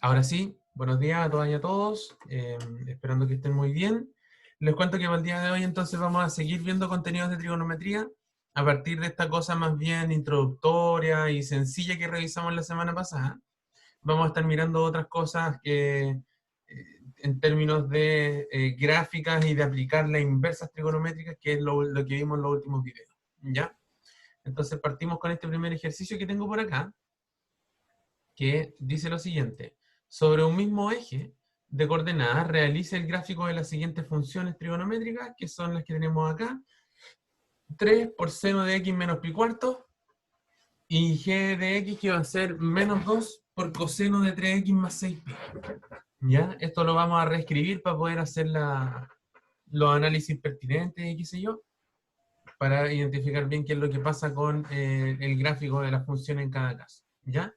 Ahora sí, buenos días a todas y a todos, esperando que estén muy bien. Les cuento que para el día de hoy entonces vamos a seguir viendo contenidos de trigonometría a partir de esta cosa más bien introductoria y sencilla que revisamos la semana pasada. Vamos a estar mirando otras cosas que en términos de gráficas y de aplicar las inversas trigonométricas, que es lo que vimos en los últimos videos. ¿Ya? Entonces partimos con este primer ejercicio que tengo por acá, que dice lo siguiente. Sobre un mismo eje de coordenadas, realice el gráfico de las siguientes funciones trigonométricas, que son las que tenemos acá. 3 por seno de x menos pi cuarto, y g de x que va a ser menos 2 por coseno de 3x más 6pi. ¿Ya? Esto lo vamos a reescribir para poder hacer los análisis pertinentes y qué sé yo, para identificar bien qué es lo que pasa con el gráfico de la función en cada caso. ¿Ya?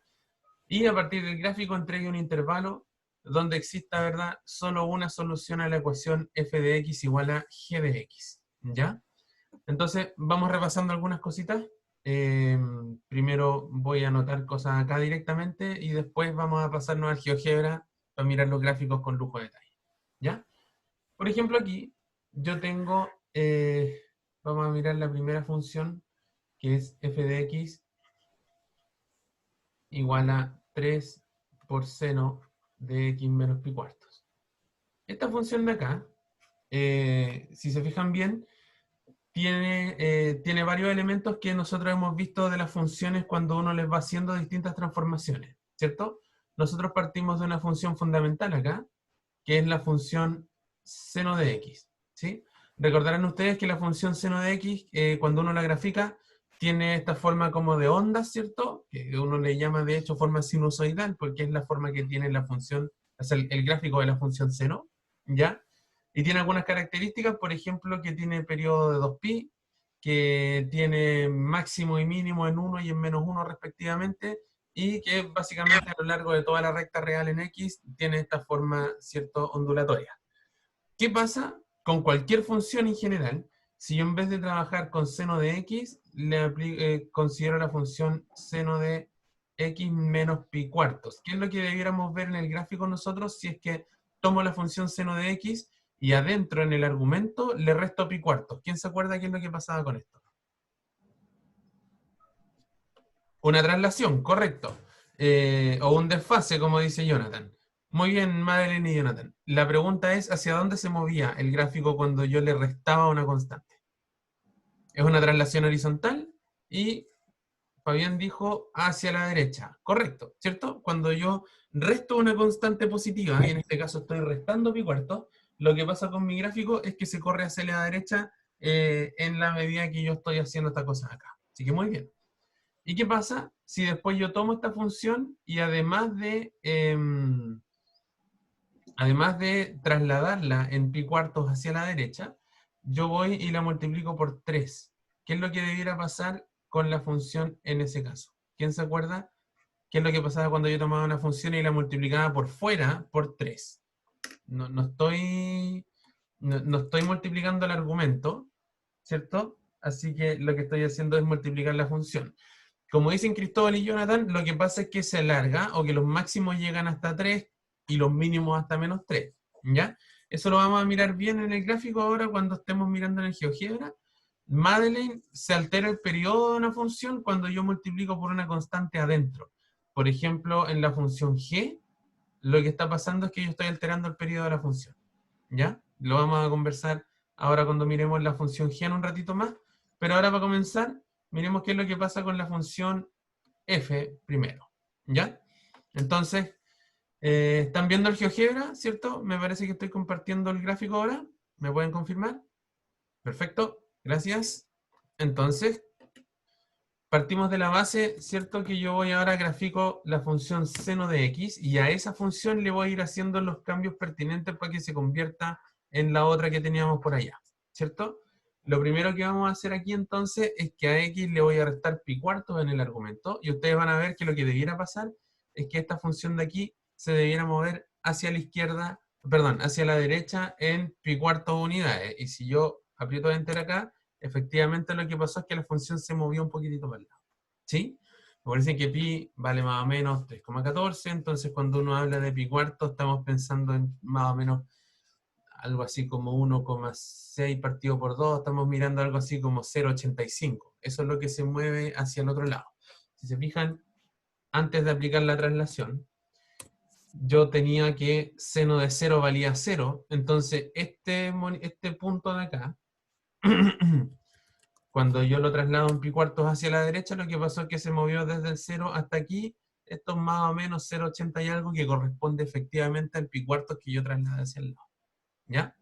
Y a partir del gráfico entregue un intervalo donde exista, ¿verdad?, solo una solución a la ecuación f de x igual a g de x. ¿Ya? Entonces, vamos repasando algunas cositas. Primero voy a anotar cosas acá directamente y después vamos a pasarnos al GeoGebra para mirar los gráficos con lujo de detalle. ¿Ya? Por ejemplo, aquí yo tengo, vamos a mirar la primera función, que es f de x igual a 3 por seno de x menos pi cuartos. Esta función de acá, si se fijan bien, tiene varios elementos que nosotros hemos visto de las funciones cuando uno les va haciendo distintas transformaciones, ¿cierto? Nosotros partimos de una función fundamental acá, que es la función seno de x, ¿sí? Recordarán ustedes que la función seno de x, cuando uno la grafica, tiene esta forma como de ondas, ¿cierto? Que uno le llama de hecho forma sinusoidal, porque es la forma que tiene la función, o sea, el gráfico de la función seno, ¿ya? Y tiene algunas características, por ejemplo, que tiene periodo de 2pi, que tiene máximo y mínimo en 1 y en menos 1 respectivamente, y que básicamente a lo largo de toda la recta real en X tiene esta forma, ¿cierto?, ondulatoria. ¿Qué pasa con cualquier función en general si yo en vez de trabajar con seno de X, considero la función seno de X menos pi cuartos? ¿Qué es lo que debiéramos ver en el gráfico nosotros si es que tomo la función seno de X y adentro en el argumento le resto pi cuartos? ¿Quién se acuerda qué es lo que pasaba con esto? Una traslación, correcto. O un desfase, como dice Jonathan. Muy bien, Madeline y Jonathan. La pregunta es, ¿hacia dónde se movía el gráfico cuando yo le restaba una constante? Es una traslación horizontal y Fabián dijo hacia la derecha. Correcto, ¿cierto? Cuando yo resto una constante positiva, y en este caso estoy restando pi cuarto, lo que pasa con mi gráfico es que se corre hacia la derecha en la medida que yo estoy haciendo esta cosa acá. Así que muy bien. ¿Y qué pasa si después yo tomo esta función y además de trasladarla en pi cuartos hacia la derecha, yo voy y la multiplico por 3? ¿Qué es lo que debiera pasar con la función en ese caso? ¿Quién se acuerda qué es lo que pasaba cuando yo tomaba una función y la multiplicaba por fuera por 3? No estoy multiplicando el argumento, ¿cierto? Así que lo que estoy haciendo es multiplicar la función. Como dicen Cristóbal y Jonathan, lo que pasa es que se alarga o que los máximos llegan hasta 3 y los mínimos hasta menos 3. ¿Ya? Eso lo vamos a mirar bien en el gráfico ahora cuando estemos mirando en el GeoGebra. Madeline, se altera el periodo de una función cuando yo multiplico por una constante adentro. Por ejemplo, en la función g, lo que está pasando es que yo estoy alterando el periodo de la función. ¿Ya? Lo vamos a conversar ahora cuando miremos la función g en un ratito más. Pero ahora para comenzar, miremos qué es lo que pasa con la función f primero. ¿Ya? Entonces, ¿están viendo el GeoGebra? ¿Cierto? Me parece que estoy compartiendo el gráfico ahora. ¿Me pueden confirmar? Perfecto, gracias. Entonces, partimos de la base, ¿cierto? Que yo voy ahora a grafico la función seno de x y a esa función le voy a ir haciendo los cambios pertinentes para que se convierta en la otra que teníamos por allá, ¿cierto? Lo primero que vamos a hacer aquí entonces es que a x le voy a restar pi cuartos en el argumento y ustedes van a ver que lo que debiera pasar es que esta función de aquí se debiera mover hacia la izquierda, perdón, hacia la derecha en pi cuartos unidades. Y si yo aprieto enter acá, efectivamente lo que pasó es que la función se movió un poquitito para el lado. ¿Sí? Acuérdense que pi vale más o menos 3,14, entonces cuando uno habla de pi cuarto estamos pensando en más o menos algo así como 1,6 partido por 2, estamos mirando algo así como 0,85. Eso es lo que se mueve hacia el otro lado. Si se fijan, antes de aplicar la traslación, yo tenía que seno de 0 valía 0, entonces este punto de acá, cuando yo lo traslado en pi cuartos hacia la derecha, lo que pasó es que se movió desde el 0 hasta aquí, esto es más o menos 0,80 y algo, que corresponde efectivamente al pi cuartos que yo trasladé hacia el lado. ¿Ya?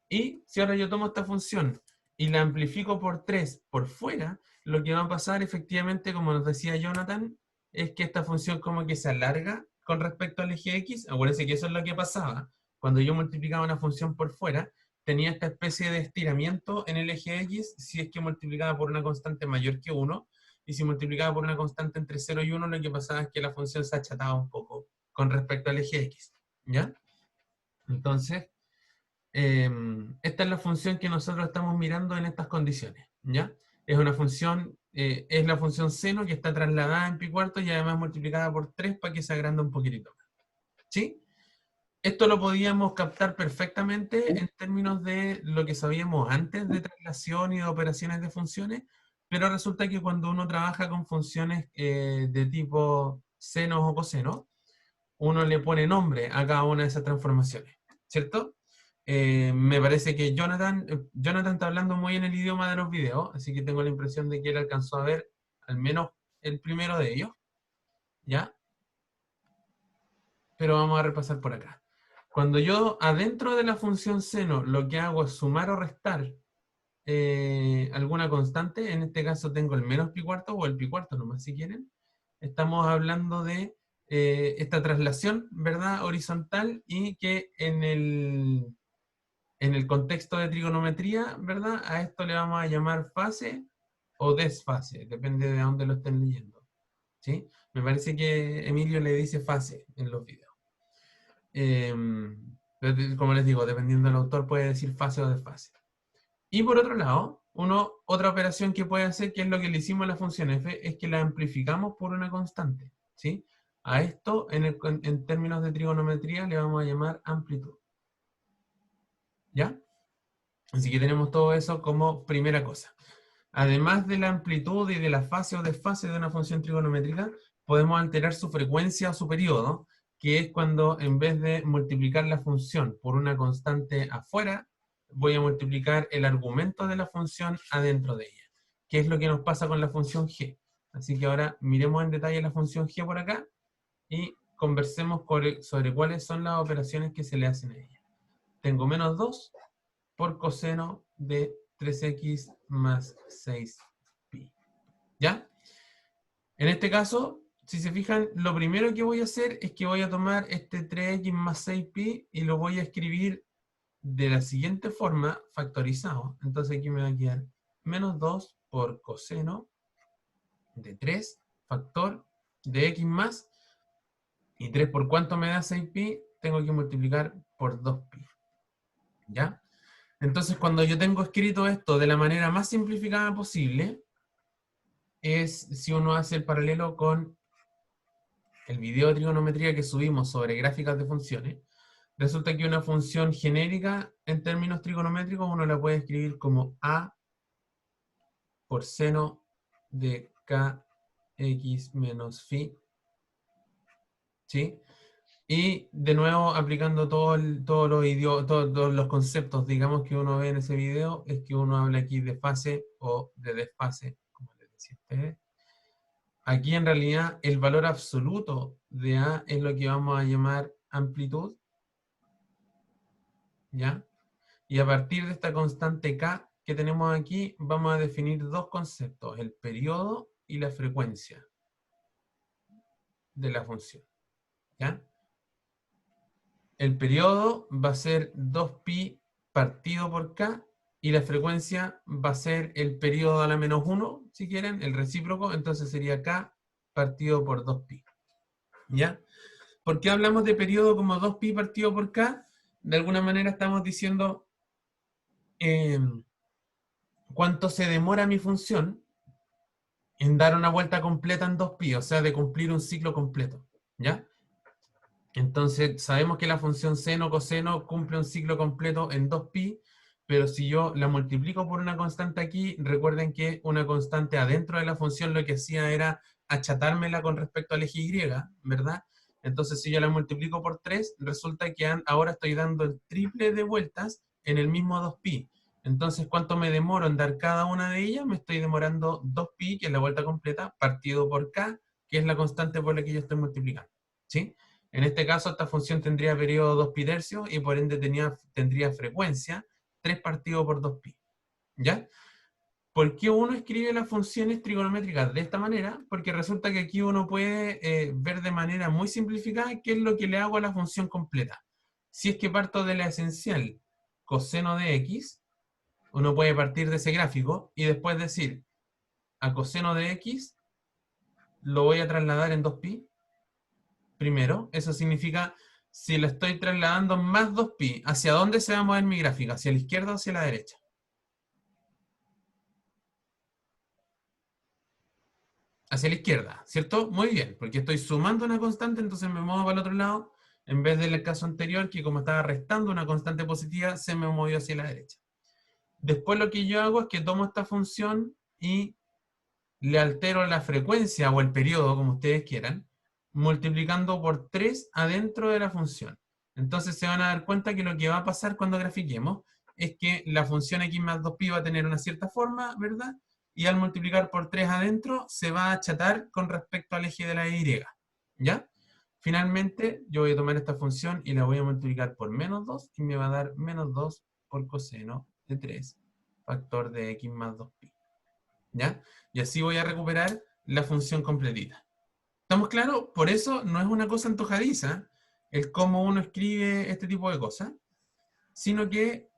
Y si ahora yo tomo esta función y la amplifico por 3 por fuera, lo que va a pasar efectivamente, como nos decía Jonathan, es que esta función como que se alarga con respecto al eje X. Acuérdense que eso es lo que pasaba. Cuando yo multiplicaba una función por fuera, tenía esta especie de estiramiento en el eje X si es que multiplicaba por una constante mayor que 1, y si multiplicaba por una constante entre 0 y 1, lo que pasaba es que la función se achataba un poco con respecto al eje X. ¿Ya? Entonces, esta es la función que nosotros estamos mirando en estas condiciones, ¿ya? Es una función, es la función seno que está trasladada en pi cuartos y además multiplicada por 3 para que se agrande un poquitito más, ¿sí? Esto lo podíamos captar perfectamente en términos de lo que sabíamos antes de traslación y de operaciones de funciones, pero resulta que cuando uno trabaja con funciones de tipo senos o cosenos, uno le pone nombre a cada una de esas transformaciones, ¿cierto? Me parece que Jonathan está hablando muy en el idioma de los videos, así que tengo la impresión de que él alcanzó a ver al menos el primero de ellos, ¿ya? Pero vamos a repasar por acá. Cuando yo adentro de la función seno lo que hago es sumar o restar alguna constante, en este caso tengo el menos pi cuarto o el pi cuarto nomás si quieren, estamos hablando de esta traslación, ¿verdad? Horizontal, y que en el contexto de trigonometría, ¿verdad? A esto le vamos a llamar fase o desfase, depende de dónde lo estén leyendo, ¿sí? Me parece que Emilio le dice fase en los videos. Como les digo, dependiendo del autor puede decir fase o desfase. Y por otro lado, otra operación que puede hacer, que es lo que le hicimos a la función f, es que la amplificamos por una constante, ¿sí? A esto, en términos de trigonometría, le vamos a llamar amplitud. ¿Ya? Así que tenemos todo eso como primera cosa. Además de la amplitud y de la fase o desfase de una función trigonométrica, podemos alterar su frecuencia o su periodo, que es cuando en vez de multiplicar la función por una constante afuera, voy a multiplicar el argumento de la función adentro de ella, que es lo que nos pasa con la función g. Así que ahora miremos en detalle la función g por acá y conversemos sobre cuáles son las operaciones que se le hacen a ella. Tengo menos 2 por coseno de 3x más 6pi. ¿Ya? En este caso, si se fijan, lo primero que voy a hacer es que voy a tomar este 3x más 6pi y lo voy a escribir de la siguiente forma, factorizado. Entonces aquí me va a quedar menos 2 por coseno de 3, factor de x más, y 3 por cuánto me da 6pi, tengo que multiplicar por 2pi. ¿Ya? Entonces, cuando yo tengo escrito esto de la manera más simplificada posible, es si uno hace el paralelo con el video de trigonometría que subimos sobre gráficas de funciones, resulta que una función genérica en términos trigonométricos uno la puede escribir como a por seno de kx menos phi, ¿sí? Y de nuevo, aplicando todos los conceptos, digamos, que uno ve en ese video, es que uno habla aquí de fase o de desfase, como les decía a ustedes. Aquí en realidad el valor absoluto de A es lo que vamos a llamar amplitud, ¿ya? Y a partir de esta constante K que tenemos aquí, vamos a definir dos conceptos, el periodo y la frecuencia de la función, ¿ya? El periodo va a ser 2pi partido por K, y la frecuencia va a ser el periodo a la menos 1, si quieren, el recíproco, entonces sería K partido por 2pi, ¿ya? ¿Por qué hablamos de periodo como 2pi partido por K? De alguna manera estamos diciendo cuánto se demora mi función en dar una vuelta completa en 2pi, o sea, de cumplir un ciclo completo, ¿ya? Entonces, sabemos que la función seno coseno cumple un ciclo completo en 2pi, pero si yo la multiplico por una constante aquí, recuerden que una constante adentro de la función lo que hacía era achatármela con respecto al eje Y, ¿verdad? Entonces, si yo la multiplico por 3, resulta que ahora estoy dando el triple de vueltas en el mismo 2pi. Entonces, ¿cuánto me demoro en dar cada una de ellas? Me estoy demorando 2pi, que es la vuelta completa, partido por k, que es la constante por la que yo estoy multiplicando, ¿sí? En este caso, esta función tendría periodo 2pi tercios y por ende tendría frecuencia 3 partido por 2pi. ¿Ya? ¿Por qué uno escribe las funciones trigonométricas de esta manera? Porque resulta que aquí uno puede ver de manera muy simplificada qué es lo que le hago a la función completa. Si es que parto de la esencial coseno de x, uno puede partir de ese gráfico y después decir a coseno de x lo voy a trasladar en 2pi. Primero, eso significa si lo estoy trasladando más 2pi, ¿hacia dónde se va a mover mi gráfica? ¿Hacia la izquierda o hacia la derecha? Hacia la izquierda, ¿cierto? Muy bien, porque estoy sumando una constante, entonces me muevo para el otro lado, en vez del caso anterior, que como estaba restando una constante positiva, se me movió hacia la derecha. Después lo que yo hago es que tomo esta función y le altero la frecuencia o el periodo, como ustedes quieran, multiplicando por 3 adentro de la función. Entonces se van a dar cuenta que lo que va a pasar cuando grafiquemos es que la función x más 2pi va a tener una cierta forma, ¿verdad? Y al multiplicar por 3 adentro se va a achatar con respecto al eje de la y, ¿ya? Finalmente, yo voy a tomar esta función y la voy a multiplicar por menos 2 y me va a dar menos 2 por coseno de 3, factor de x más 2pi. ¿Ya? Y así voy a recuperar la función completita. ¿Estamos claros? Por eso no es una cosa antojadiza el cómo uno escribe este tipo de cosas, sino que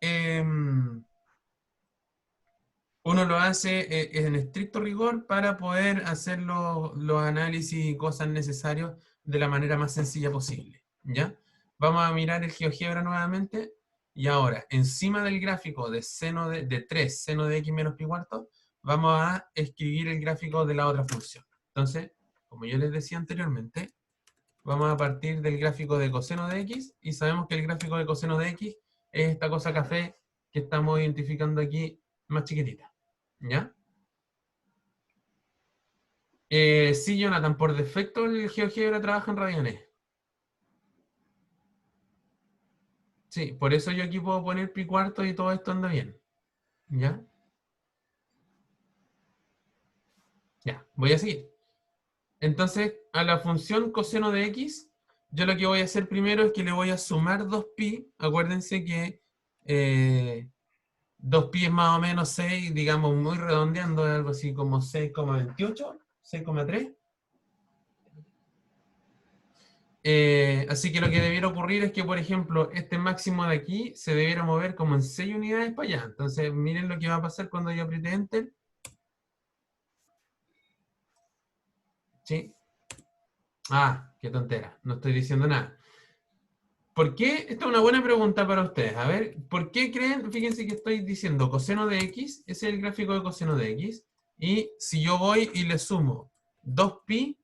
uno lo hace en estricto rigor para poder hacer los análisis y cosas necesarios de la manera más sencilla posible. ¿Ya? Vamos a mirar el GeoGebra nuevamente. Y ahora, encima del gráfico de seno de 3, seno de x menos pi cuarto, vamos a escribir el gráfico de la otra función. Entonces, como yo les decía anteriormente, vamos a partir del gráfico de coseno de x, y sabemos que el gráfico de coseno de x es esta cosa café que estamos identificando aquí más chiquitita. ¿Ya? Sí, Jonathan, por defecto el GeoGebra trabaja en Radionet. Sí, por eso yo aquí puedo poner pi cuarto y todo esto anda bien. ¿Ya? Ya, voy a seguir. Entonces, a la función coseno de x, yo lo que voy a hacer primero es que le voy a sumar 2pi. Acuérdense que 2pi es más o menos 6, digamos, muy redondeando, algo así como 6,28, 6,3. Así que lo que debiera ocurrir es que, por ejemplo, este máximo de aquí se debiera mover como en 6 unidades para allá. Entonces, miren lo que va a pasar cuando yo apriete Enter. ¿Sí? Ah, qué tontera. No estoy diciendo nada. ¿Por qué? Esta es una buena pregunta para ustedes. A ver, ¿por qué creen? Fíjense que estoy diciendo coseno de x, ese es el gráfico de coseno de x. Y si yo voy y le sumo 2pi,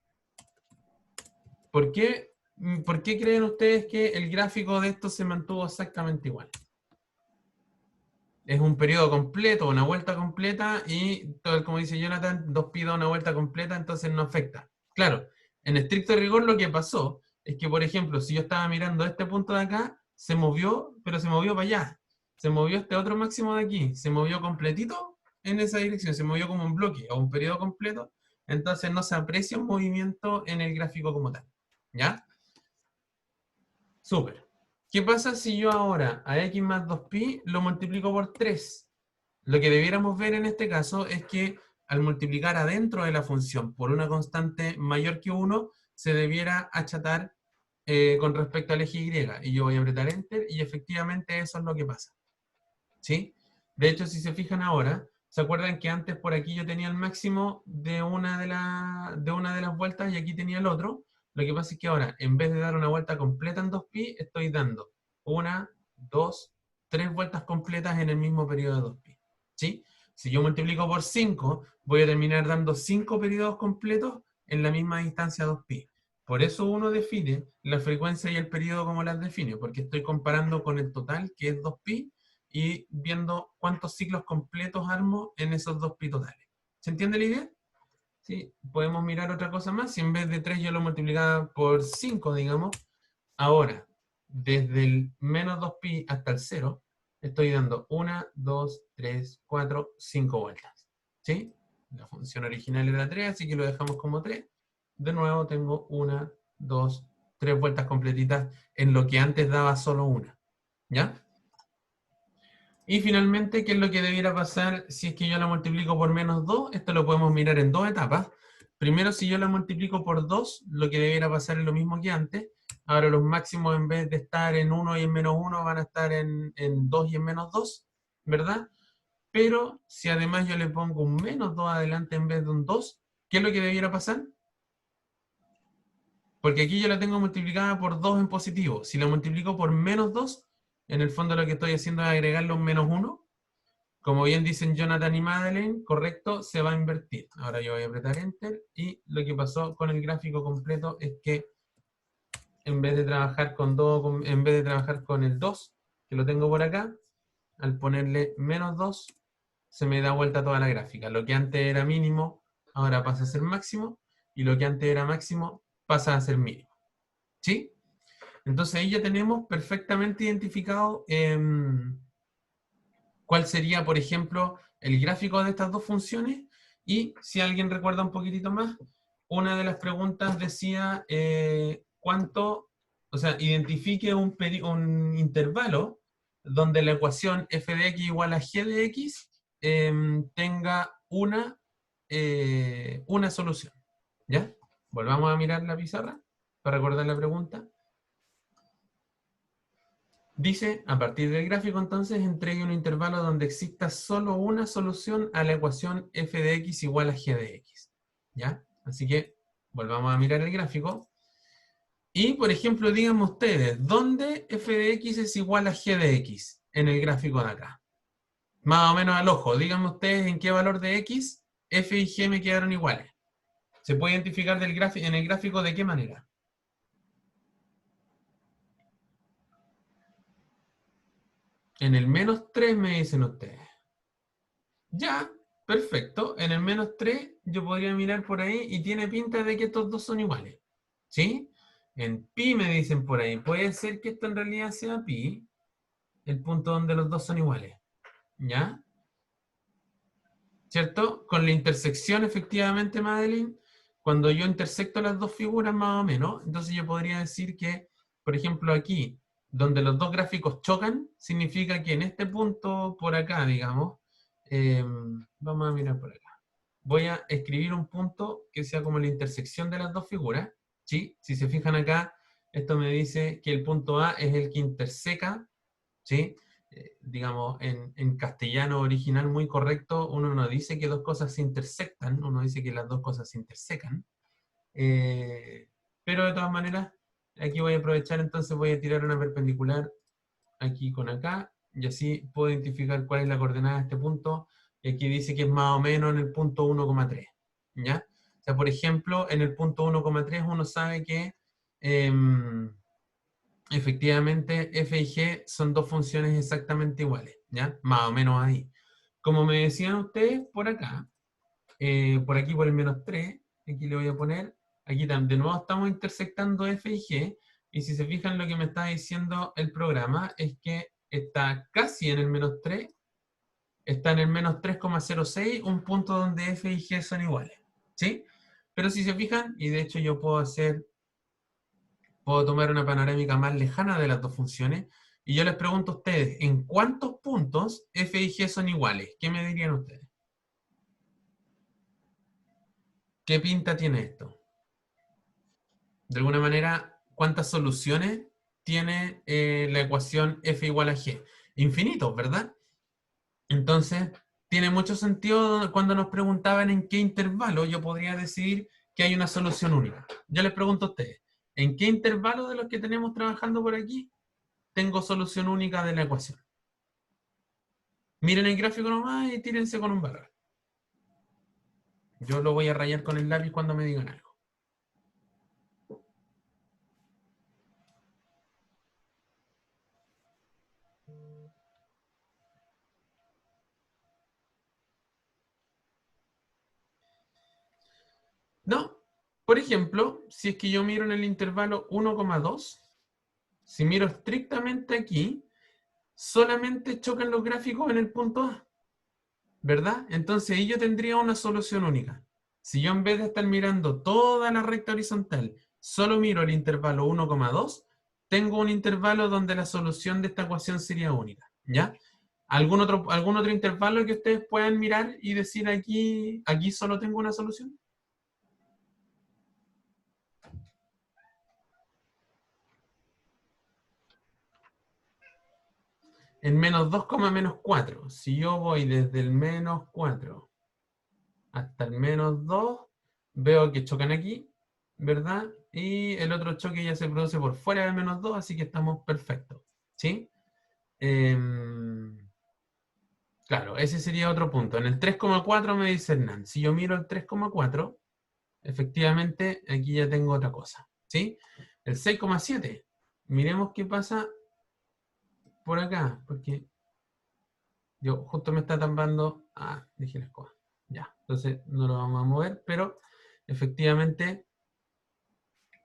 ¿por qué, ¿por qué creen ustedes que el gráfico de esto se mantuvo exactamente igual? Es un periodo completo, una vuelta completa, y todo, como dice Jonathan, 2pi da una vuelta completa, entonces no afecta. Claro, en estricto rigor lo que pasó es que, por ejemplo, si yo estaba mirando este punto de acá, se movió, pero se movió para allá. Se movió este otro máximo de aquí, se movió completito en esa dirección, se movió como un bloque o un periodo completo, entonces no se aprecia un movimiento en el gráfico como tal. ¿Ya? Súper. ¿Qué pasa si yo ahora a x más 2pi lo multiplico por 3? Lo que debiéramos ver en este caso es que al multiplicar adentro de la función por una constante mayor que 1, se debiera achatar con respecto al eje Y. Y yo voy a apretar Enter y efectivamente eso es lo que pasa. ¿Sí? De hecho, si se fijan ahora, ¿se acuerdan que antes por aquí yo tenía el máximo de una de las vueltas y aquí tenía el otro? Lo que pasa es que ahora, en vez de dar una vuelta completa en 2pi, estoy dando una, dos, tres vueltas completas en el mismo periodo de 2pi. ¿Sí? Si yo multiplico por 5, voy a terminar dando 5 periodos completos en la misma distancia 2pi. Por eso uno define la frecuencia y el periodo como las define, porque estoy comparando con el total, que es 2pi, y viendo cuántos ciclos completos armo en esos 2pi totales. ¿Se entiende la idea? Sí, podemos mirar otra cosa más. Si en vez de 3 yo lo multiplicaba por 5, digamos, ahora, desde el menos 2pi hasta el 0, estoy dando 1, 2, 3, 4, 5 vueltas. ¿Sí? La función original era 3, así que lo dejamos como 3. De nuevo tengo 1, 2, 3 vueltas completitas en lo que antes daba solo una. ¿Ya? Y finalmente, ¿qué es lo que debiera pasar si es que yo la multiplico por menos 2? Esto lo podemos mirar en dos etapas. Primero, si yo la multiplico por 2, lo que debiera pasar es lo mismo que antes. Ahora los máximos, en vez de estar en 1 y en menos 1, van a estar en 2 y en menos 2, ¿verdad? Pero si además yo le pongo un menos 2 adelante en vez de un 2, ¿qué es lo que debiera pasar? Porque aquí yo la tengo multiplicada por 2 en positivo. Si la multiplico por menos 2, en el fondo lo que estoy haciendo es agregarle un menos 1. Como bien dicen Jonathan y Madeleine, correcto, se va a invertir. Ahora yo voy a apretar Enter y lo que pasó con el gráfico completo es que en vez de trabajar con 2, en vez de trabajar con el 2, que lo tengo por acá, al ponerle menos 2, se me da vuelta toda la gráfica. Lo que antes era mínimo, ahora pasa a ser máximo, y lo que antes era máximo, pasa a ser mínimo. ¿Sí? Entonces ahí ya tenemos perfectamente identificado cuál sería, por ejemplo, el gráfico de estas dos funciones. Y si alguien recuerda un poquitito más, una de las preguntas decía cuánto, o sea, identifique un intervalo donde la ecuación f de x igual a g de x tenga una solución. ¿Ya? Volvamos a mirar la pizarra para recordar la pregunta. Dice, a partir del gráfico entonces, entregue un intervalo donde exista solo una solución a la ecuación f de x igual a g de x. ¿Ya? Así que volvamos a mirar el gráfico. Y, por ejemplo, díganme ustedes, ¿dónde f de x es igual a g de x en el gráfico de acá? Más o menos al ojo. Díganme ustedes en qué valor de x f y g me quedaron iguales. ¿Se puede identificar en el gráfico de qué manera? En el menos 3 me dicen ustedes. Ya, perfecto. En el menos 3 yo podría mirar por ahí y tiene pinta de que estos dos son iguales. ¿Sí? En pi me dicen por ahí. Puede ser que esto en realidad sea pi, el punto donde los dos son iguales. ¿Ya? ¿Cierto? Con la intersección, efectivamente, Madeline, cuando yo intersecto las dos figuras más o menos, entonces yo podría decir que, por ejemplo, aquí, donde los dos gráficos chocan, significa que en este punto por acá, digamos, vamos a mirar por acá. Voy a escribir un punto que sea como la intersección de las dos figuras. ¿Sí? Si se fijan acá, esto me dice que el punto A es el que interseca, ¿sí? Digamos, en castellano original muy correcto, uno no dice que dos cosas se intersectan, uno dice que las dos cosas se intersecan. Pero de todas maneras, aquí voy a aprovechar, entonces voy a tirar una perpendicular aquí con acá, y así puedo identificar cuál es la coordenada de este punto, y aquí dice que es más o menos en el punto 1,3, ¿ya? O sea, por ejemplo, en el punto 1,3 uno sabe que efectivamente f y g son dos funciones exactamente iguales, ¿ya? Más o menos ahí. Como me decían ustedes, por acá, por aquí por el menos 3, aquí le voy a poner, aquí de nuevo estamos intersectando f y g, y si se fijan lo que me está diciendo el programa es que está casi en el menos 3, está en el menos 3,06, un punto donde f y g son iguales, ¿sí? Pero si se fijan, y de hecho yo puedo tomar una panorámica más lejana de las dos funciones, y yo les pregunto a ustedes, ¿en cuántos puntos f y g son iguales? ¿Qué me dirían ustedes? ¿Qué pinta tiene esto? De alguna manera, ¿cuántas soluciones tiene la ecuación f igual a g? Infinitos, ¿verdad? Entonces, tiene mucho sentido cuando nos preguntaban en qué intervalo yo podría decidir que hay una solución única. Yo les pregunto a ustedes, ¿en qué intervalo de los que tenemos trabajando por aquí tengo solución única de la ecuación? Miren el gráfico nomás y tírense con un barra. Yo lo voy a rayar con el lápiz cuando me digan algo. No, por ejemplo, si es que yo miro en el intervalo 1,2, si miro estrictamente aquí, solamente chocan los gráficos en el punto A, ¿verdad? Entonces ahí yo tendría una solución única. Si yo en vez de estar mirando toda la recta horizontal, solo miro el intervalo 1,2, tengo un intervalo donde la solución de esta ecuación sería única, ¿ya? ¿Algún otro intervalo que ustedes puedan mirar y decir aquí solo tengo una solución? En menos 2, menos 4. Si yo voy desde el menos 4 hasta el menos 2, veo que chocan aquí, ¿verdad? Y el otro choque ya se produce por fuera del menos 2, así que estamos perfectos, ¿sí? Claro, ese sería otro punto. En el 3,4 me dice Hernán. Si yo miro el 3,4, efectivamente aquí ya tengo otra cosa, ¿sí? El 6,7. Miremos qué pasa por acá, porque yo justo me está tapando. Ah, dije la escoba. Ya, entonces no lo vamos a mover, pero efectivamente,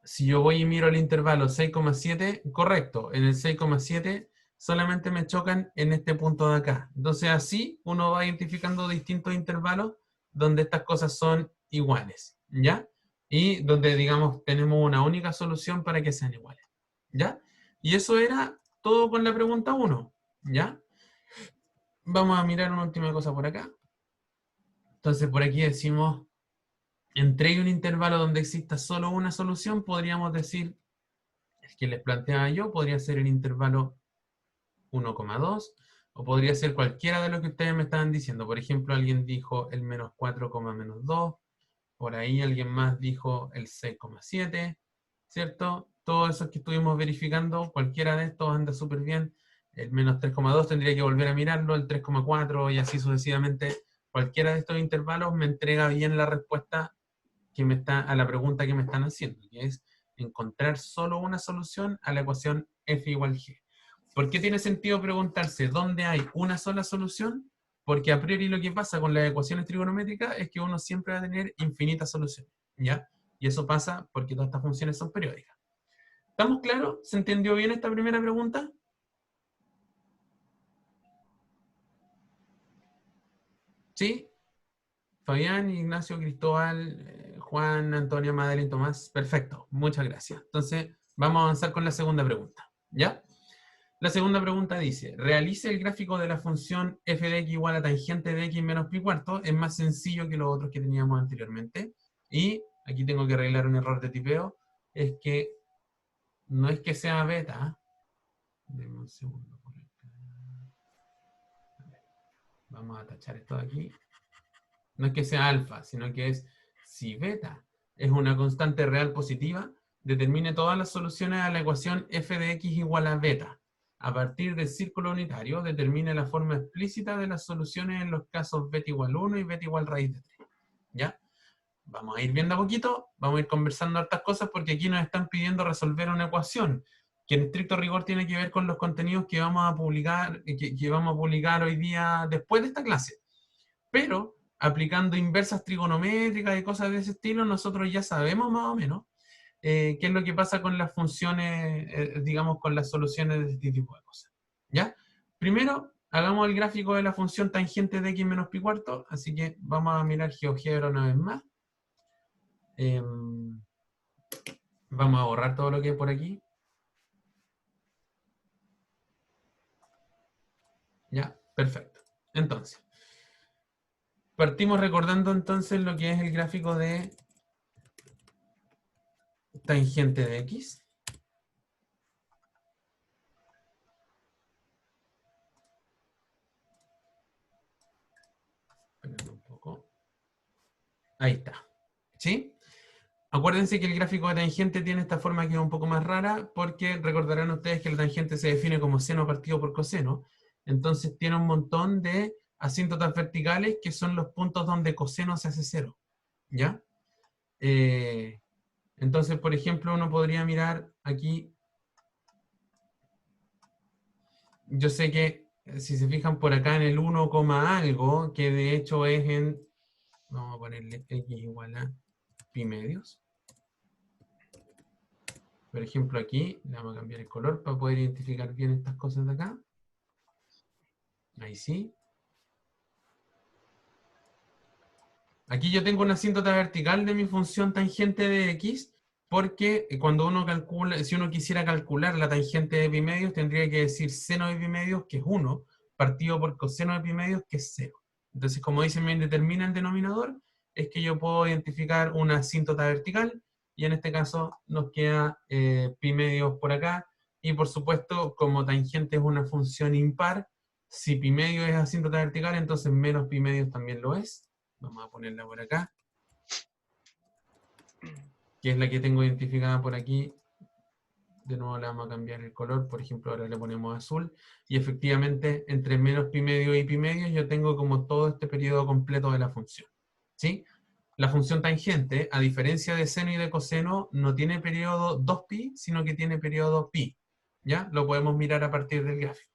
si yo voy y miro el intervalo 6,7, correcto, en el 6,7 solamente me chocan en este punto de acá. Entonces así uno va identificando distintos intervalos donde estas cosas son iguales, ¿ya? Y donde, digamos, tenemos una única solución para que sean iguales, ¿ya? Y eso era todo con la pregunta 1, ¿ya? Vamos a mirar una última cosa por acá. Entonces por aquí decimos, entre un intervalo donde exista solo una solución, podríamos decir, el que les planteaba yo, podría ser el intervalo 1,2, o podría ser cualquiera de lo que ustedes me estaban diciendo. Por ejemplo, alguien dijo el menos 4, menos 2, por ahí alguien más dijo el 6,7, ¿cierto? Todos esos que estuvimos verificando, cualquiera de estos anda súper bien. El menos 3,2 tendría que volver a mirarlo, el 3,4 y así sucesivamente. Cualquiera de estos intervalos me entrega bien la respuesta que me está, a la pregunta que me están haciendo, que es encontrar solo una solución a la ecuación f igual g. ¿Por qué tiene sentido preguntarse dónde hay una sola solución? Porque a priori lo que pasa con las ecuaciones trigonométricas es que uno siempre va a tener infinitas soluciones, ¿ya? Y eso pasa porque todas estas funciones son periódicas. ¿Estamos claros? ¿Se entendió bien esta primera pregunta? ¿Sí? Fabián, Ignacio, Cristóbal, Juan, Antonio, Madeleine, Tomás. Perfecto, muchas gracias. Entonces, vamos a avanzar con la segunda pregunta, ¿ya? La segunda pregunta dice, realice el gráfico de la función f de x igual a tangente de x menos pi cuarto. Es más sencillo que los otros que teníamos anteriormente. Y aquí tengo que arreglar un error de tipeo. Es que no es que sea beta. Deme un segundo. Vamos a tachar esto de aquí. No es que sea alfa, sino que es si beta es una constante real positiva, determine todas las soluciones a la ecuación f de x igual a beta. A partir del círculo unitario, determine la forma explícita de las soluciones en los casos beta igual 1 y beta igual raíz de 3. ¿Ya? Vamos a ir viendo a poquito, vamos a ir conversando hartas cosas porque aquí nos están pidiendo resolver una ecuación que en estricto rigor tiene que ver con los contenidos que vamos a publicar, que vamos a publicar hoy día después de esta clase. Pero aplicando inversas trigonométricas y cosas de ese estilo, nosotros ya sabemos más o menos qué es lo que pasa con las funciones, digamos, con las soluciones de este tipo de cosas. ¿Ya? Primero, hagamos el gráfico de la función tangente de x menos pi cuarto, así que vamos a mirar GeoGebra una vez más. Vamos a borrar todo lo que hay por aquí. Ya, perfecto. Entonces, partimos recordando entonces lo que es el gráfico de tangente de x. Esperen un poco. Ahí está. ¿Sí? Acuérdense que el gráfico de tangente tiene esta forma que es un poco más rara, porque recordarán ustedes que la tangente se define como seno partido por coseno, entonces tiene un montón de asíntotas verticales que son los puntos donde coseno se hace cero, ¿ya? Entonces, por ejemplo, uno podría mirar aquí. Yo sé que si se fijan por acá en el 1, algo, que de hecho es en, vamos a ponerle x igual a pi medios. Por ejemplo, aquí le vamos a cambiar el color para poder identificar bien estas cosas de acá. Ahí sí. Aquí yo tengo una asíntota vertical de mi función tangente de x, porque cuando uno calcula, si uno quisiera calcular la tangente de pi medios, tendría que decir seno de pi medios, que es 1, partido por coseno de pi medios, que es 0. Entonces, como dice mi indeterminante denominador, es que yo puedo identificar una asíntota vertical, y en este caso nos queda pi medios por acá, y por supuesto, como tangente es una función impar, si pi medio es asíntota vertical, entonces menos pi medios también lo es. Vamos a ponerla por acá, que es la que tengo identificada por aquí. De nuevo le vamos a cambiar el color, por ejemplo ahora le ponemos azul, y efectivamente entre menos pi medio y pi medio yo tengo como todo este periodo completo de la función, ¿sí? La función tangente, a diferencia de seno y de coseno, no tiene periodo 2pi, sino que tiene periodo pi, ¿ya? Lo podemos mirar a partir del gráfico.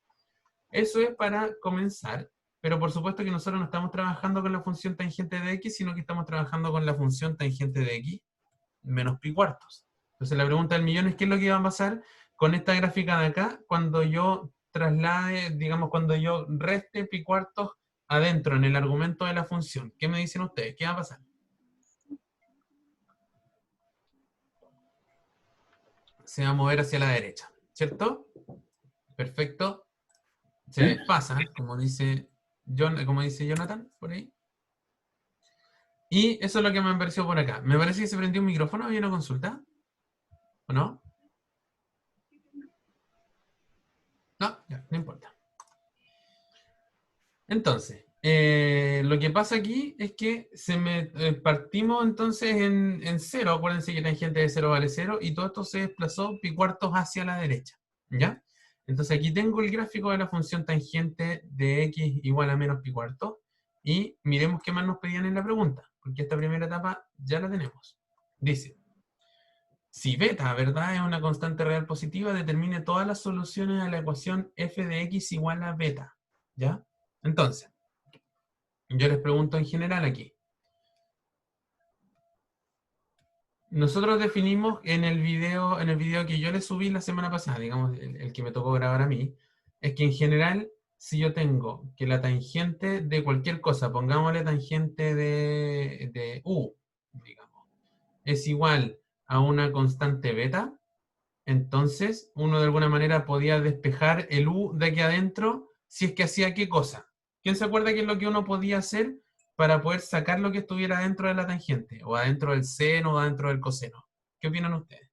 Eso es para comenzar, pero por supuesto que nosotros no estamos trabajando con la función tangente de x, sino que estamos trabajando con la función tangente de x menos pi cuartos. Entonces la pregunta del millón es qué es lo que va a pasar con esta gráfica de acá cuando yo traslade, digamos, cuando yo reste pi cuartos adentro en el argumento de la función. ¿Qué me dicen ustedes? ¿Qué va a pasar? Se va a mover hacia la derecha, ¿cierto? Perfecto. Se desfasa, como dice Jonathan, por ahí. Y eso es lo que me apareció por acá. Me parece que se prendió un micrófono, ¿había una consulta? ¿O no? No, ya, no importa. Entonces, lo que pasa aquí es que partimos entonces en 0, acuérdense que tangente de 0 vale 0, y todo esto se desplazó pi cuartos hacia la derecha, ¿ya? Entonces aquí tengo el gráfico de la función tangente de x igual a menos pi cuartos, y miremos qué más nos pedían en la pregunta, porque esta primera etapa ya la tenemos. Dice, si beta, ¿verdad?, es una constante real positiva, determine todas las soluciones a la ecuación f de x igual a beta, ¿ya? Entonces, yo les pregunto en general aquí. Nosotros definimos en el video que yo les subí la semana pasada, digamos, el que me tocó grabar a mí, es que en general, si yo tengo que la tangente de cualquier cosa, pongámosle tangente de u, digamos, es igual a una constante beta, entonces uno de alguna manera podía despejar el u de aquí adentro si es que hacía qué cosa. ¿Quién se acuerda qué es lo que uno podía hacer para poder sacar lo que estuviera dentro de la tangente? O adentro del seno o adentro del coseno. ¿Qué opinan ustedes?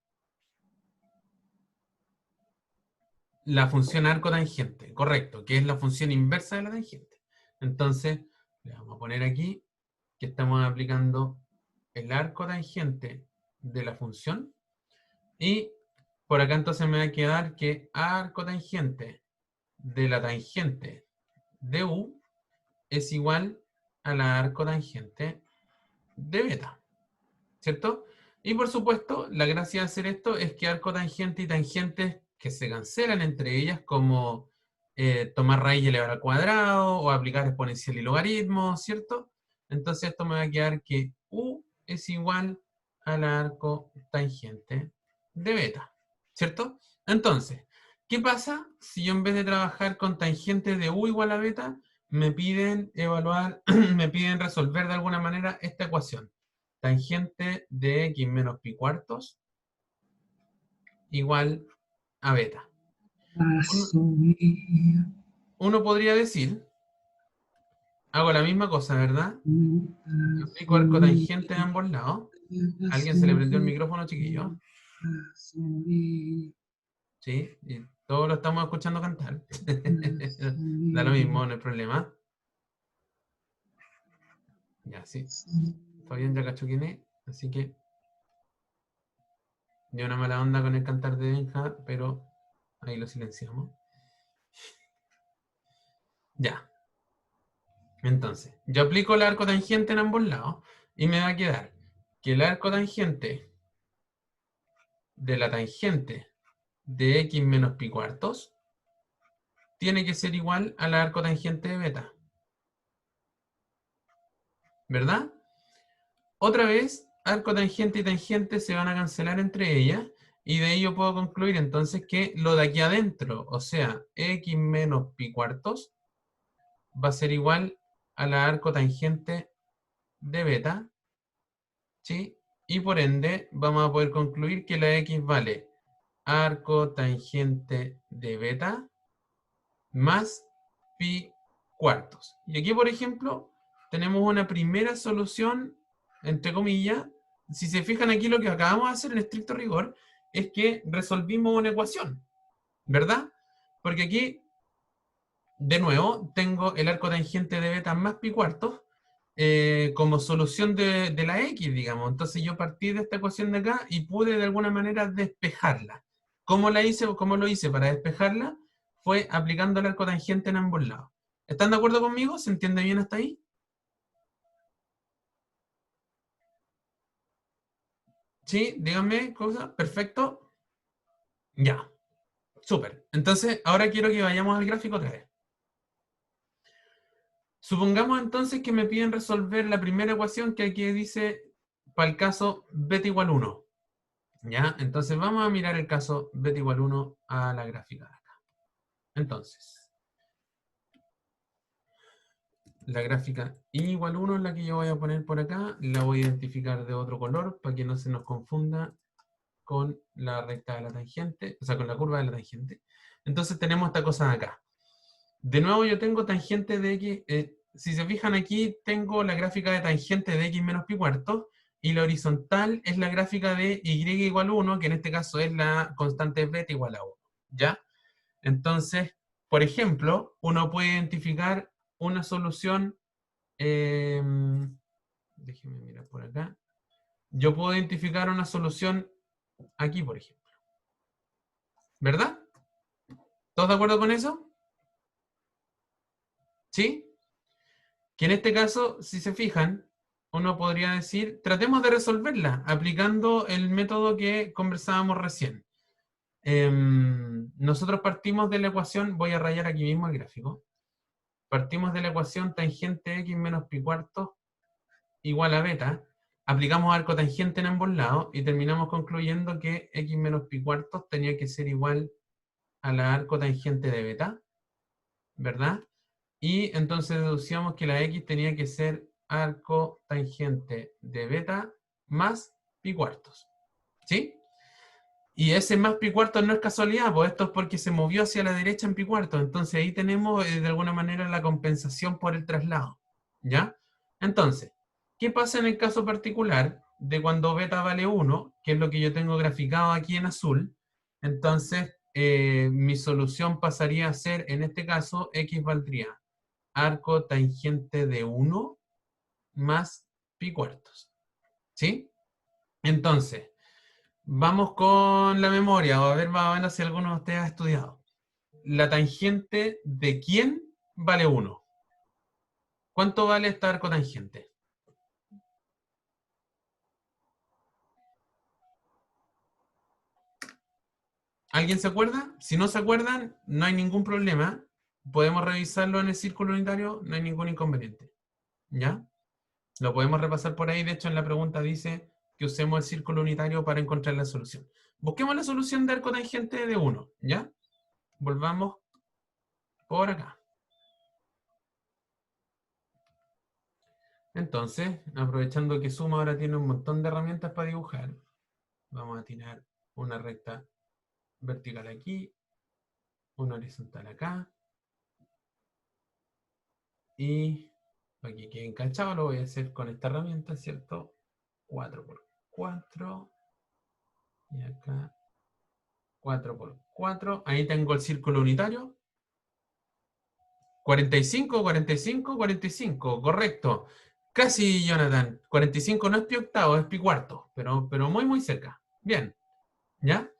La función arco tangente, correcto, que es la función inversa de la tangente. Entonces, le vamos a poner aquí que estamos aplicando el arco tangente de la función. Y por acá entonces me va a quedar que arco tangente de la tangente de u es igual a la arco tangente de beta, ¿cierto? Y por supuesto, la gracia de hacer esto es que arco tangente y tangentes que se cancelan entre ellas, como tomar raíz elevada al cuadrado o aplicar exponencial y logaritmo, ¿cierto? Entonces esto me va a quedar que u es igual al arco tangente de beta, ¿cierto? Entonces, ¿qué pasa si yo en vez de trabajar con tangente de u igual a beta, me piden evaluar, me piden resolver de alguna manera esta ecuación? Tangente de x menos pi cuartos igual a beta. Uno podría decir, hago la misma cosa, ¿verdad? Aplico arco tangente de ambos lados. ¿A alguien se le prendió el micrófono, chiquillo? Sí, y todos lo estamos escuchando cantar. Da lo mismo, no hay problema. Ya, sí. Fabián ya cachó quién es, así que ni una mala onda con el cantar de Benja, pero ahí lo silenciamos. Ya. Entonces, yo aplico el arco tangente en ambos lados y me va a quedar que el arco tangente de la tangente de x menos pi cuartos tiene que ser igual al arco tangente de beta. ¿Verdad? Otra vez, arco tangente y tangente se van a cancelar entre ellas y de ello puedo concluir entonces que lo de aquí adentro, o sea, x menos pi cuartos, va a ser igual a la arco tangente de beta, ¿sí? Y por ende vamos a poder concluir que la x vale arco tangente de beta más pi cuartos. Y aquí, por ejemplo, tenemos una primera solución, entre comillas. Si se fijan aquí, lo que acabamos de hacer en estricto rigor es que resolvimos una ecuación, ¿verdad? Porque aquí, de nuevo, tengo el arco tangente de beta más pi cuartos como solución de la x, digamos. Entonces yo partí de esta ecuación de acá y pude de alguna manera despejarla. ¿Cómo la hice o cómo lo hice para despejarla? Fue aplicando el arco tangente en ambos lados. ¿Están de acuerdo conmigo? ¿Se entiende bien hasta ahí? ¿Sí? Díganme, cosa. Perfecto. Ya. Súper. Entonces, ahora quiero que vayamos al gráfico otra vez. Supongamos entonces que me piden resolver la primera ecuación que aquí dice para el caso beta igual 1. ¿Ya? Entonces vamos a mirar el caso beta igual 1 a la gráfica de acá. Entonces, la gráfica igual 1 es la que yo voy a poner por acá. La voy a identificar de otro color para que no se nos confunda con la recta de la tangente, o sea, con la curva de la tangente. Entonces tenemos esta cosa de acá. De nuevo yo tengo tangente de x, si se fijan aquí, tengo la gráfica de tangente de x menos pi cuartos, y la horizontal es la gráfica de y igual 1, que en este caso es la constante beta igual a 1. ¿Ya? Entonces, por ejemplo, uno puede identificar una solución, déjenme mirar por acá, yo puedo identificar una solución aquí, por ejemplo. ¿Verdad? ¿Todos de acuerdo con eso? ¿Sí? Que en este caso, si se fijan, uno podría decir, tratemos de resolverla aplicando el método que conversábamos recién. Nosotros partimos de la ecuación, voy a rayar aquí mismo el gráfico, partimos de la ecuación tangente x menos pi cuartos igual a beta, aplicamos arco tangente en ambos lados y terminamos concluyendo que x menos pi cuartos tenía que ser igual a la arco tangente de beta, ¿verdad? Y entonces deducíamos que la x tenía que ser arco tangente de beta más pi cuartos. ¿Sí? Y ese más pi cuartos no es casualidad, pues esto es porque se movió hacia la derecha en pi cuartos. Entonces ahí tenemos de alguna manera la compensación por el traslado. ¿Ya? Entonces, ¿qué pasa en el caso particular de cuando beta vale 1, que es lo que yo tengo graficado aquí en azul? Entonces, mi solución pasaría a ser, en este caso, x valdría arco tangente de 1 más pi cuartos. ¿Sí? Entonces, vamos con la memoria, a ver más o menos si alguno de ustedes ha estudiado. La tangente de quién vale 1. ¿Cuánto vale esta arco tangente? ¿Alguien se acuerda? Si no se acuerdan, no hay ningún problema. Podemos revisarlo en el círculo unitario, no hay ningún inconveniente. ¿Ya? Lo podemos repasar por ahí. De hecho, en la pregunta dice que usemos el círculo unitario para encontrar la solución. Busquemos la solución de arco tangente de 1. ¿Ya? Volvamos por acá. Entonces, aprovechando que Suma ahora tiene un montón de herramientas para dibujar, vamos a tirar una recta vertical aquí, una horizontal acá, y para que quede enganchado lo voy a hacer con esta herramienta, ¿cierto? 4x4, y acá 4x4, ahí tengo el círculo unitario, 45, 45, 45, correcto. Casi, Jonathan. 45 no es pi octavo, es pi cuarto, pero muy, muy cerca. Bien, ¿ya?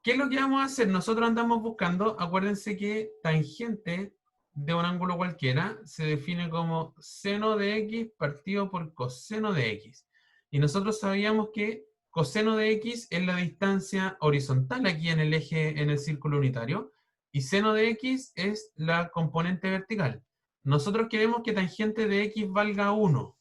¿Qué es lo que vamos a hacer? Nosotros andamos buscando, acuérdense que tangente de un ángulo cualquiera se define como seno de x partido por coseno de x. Y nosotros sabíamos que coseno de x es la distancia horizontal aquí en el eje, en el círculo unitario, y seno de x es la componente vertical. Nosotros queremos que tangente de x valga 1,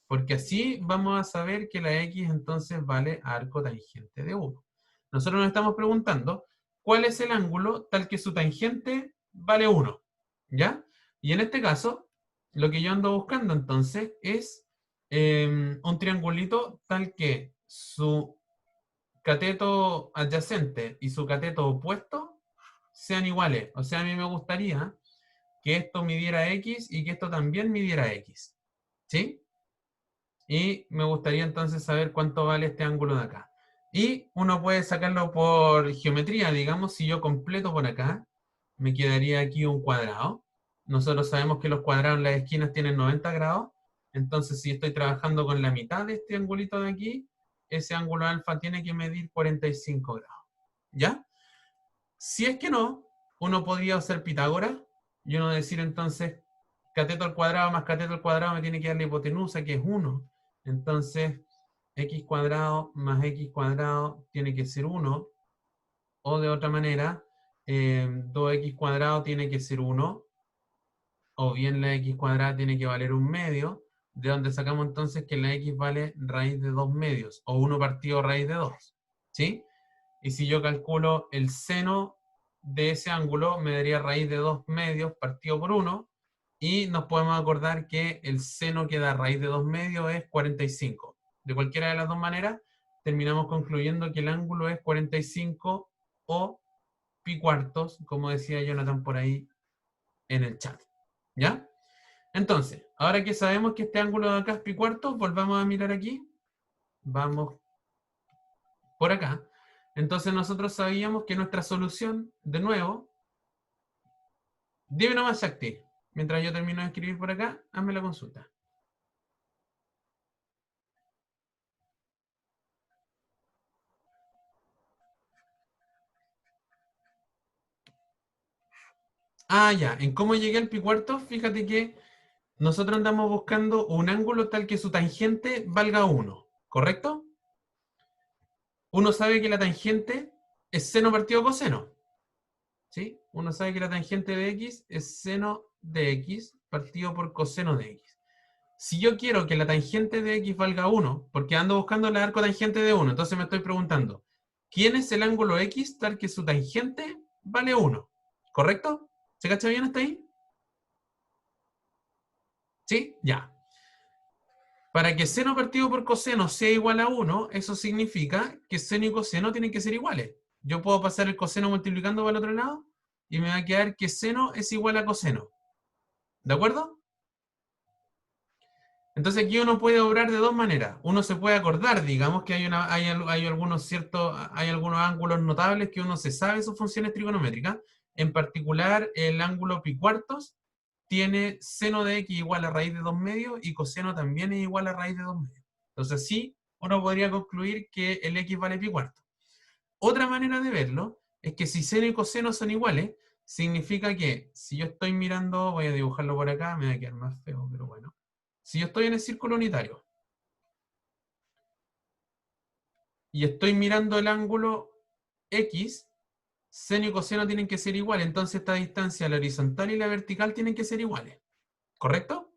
porque así vamos a saber que la x entonces vale arco tangente de 1. Nosotros nos estamos preguntando cuál es el ángulo tal que su tangente vale 1, ¿ya? Y en este caso, lo que yo ando buscando entonces es un triangulito tal que su cateto adyacente y su cateto opuesto sean iguales. O sea, a mí me gustaría que esto midiera x y que esto también midiera x. ¿Sí? Y me gustaría entonces saber cuánto vale este ángulo de acá. Y uno puede sacarlo por geometría, digamos, si yo completo por acá, me quedaría aquí un cuadrado. Nosotros sabemos que los cuadrados en las esquinas tienen 90 grados, entonces si estoy trabajando con la mitad de este angulito de aquí, ese ángulo alfa tiene que medir 45 grados. ¿Ya? Si es que no, uno podría usar Pitágoras y uno decir entonces, cateto al cuadrado más cateto al cuadrado me tiene que dar la hipotenusa, que es 1. Entonces, x cuadrado más x cuadrado tiene que ser 1. O de otra manera, 2x cuadrado tiene que ser 1. O bien la x cuadrada tiene que valer 1/2. De donde sacamos entonces que la x vale raíz de 2/2. O 1 partido raíz de 2. ¿Sí? Y si yo calculo el seno de ese ángulo, me daría raíz de 2/2 partido por 1. Y nos podemos acordar que el seno que da raíz de 2/2 es 45. De cualquiera de las dos maneras, terminamos concluyendo que el ángulo es 45 o pi cuartos, como decía Jonathan por ahí en el chat. ¿Ya? Entonces, ahora que sabemos que este ángulo de acá es pi cuartos, volvamos a mirar aquí. Vamos por acá. Entonces nosotros sabíamos que nuestra solución, de nuevo, dime nomás, Shakti. Mientras yo termino de escribir por acá, hazme la consulta. Ah, ya. En cómo llegué al pi cuarto, fíjate que nosotros andamos buscando un ángulo tal que su tangente valga 1. ¿Correcto? Uno sabe que la tangente es seno partido coseno. ¿Sí? Uno sabe que la tangente de x es seno de x partido por coseno de x. Si yo quiero que la tangente de x valga 1, porque ando buscando el arco tangente de 1, entonces me estoy preguntando, ¿quién es el ángulo x tal que su tangente vale 1? ¿Correcto? ¿Se cacha bien hasta ahí? ¿Sí? Ya. Para que seno partido por coseno sea igual a 1, eso significa que seno y coseno tienen que ser iguales. Yo puedo pasar el coseno multiplicando para el otro lado y me va a quedar que seno es igual a coseno. ¿De acuerdo? Entonces aquí uno puede obrar de dos maneras. Uno se puede acordar, digamos, que hay algunos ángulos notables que uno se sabe sus funciones trigonométricas. En particular, el ángulo pi cuartos tiene seno de x igual a raíz de 2/2 y coseno también es igual a raíz de 2/2. Entonces sí, uno podría concluir que el x vale pi cuartos. Otra manera de verlo es que si seno y coseno son iguales, significa que si yo estoy mirando, voy a dibujarlo por acá, me va a quedar más feo, pero bueno. Si yo estoy en el círculo unitario y estoy mirando el ángulo X, seno y coseno tienen que ser iguales, entonces esta distancia, la horizontal y la vertical, tienen que ser iguales. ¿Correcto?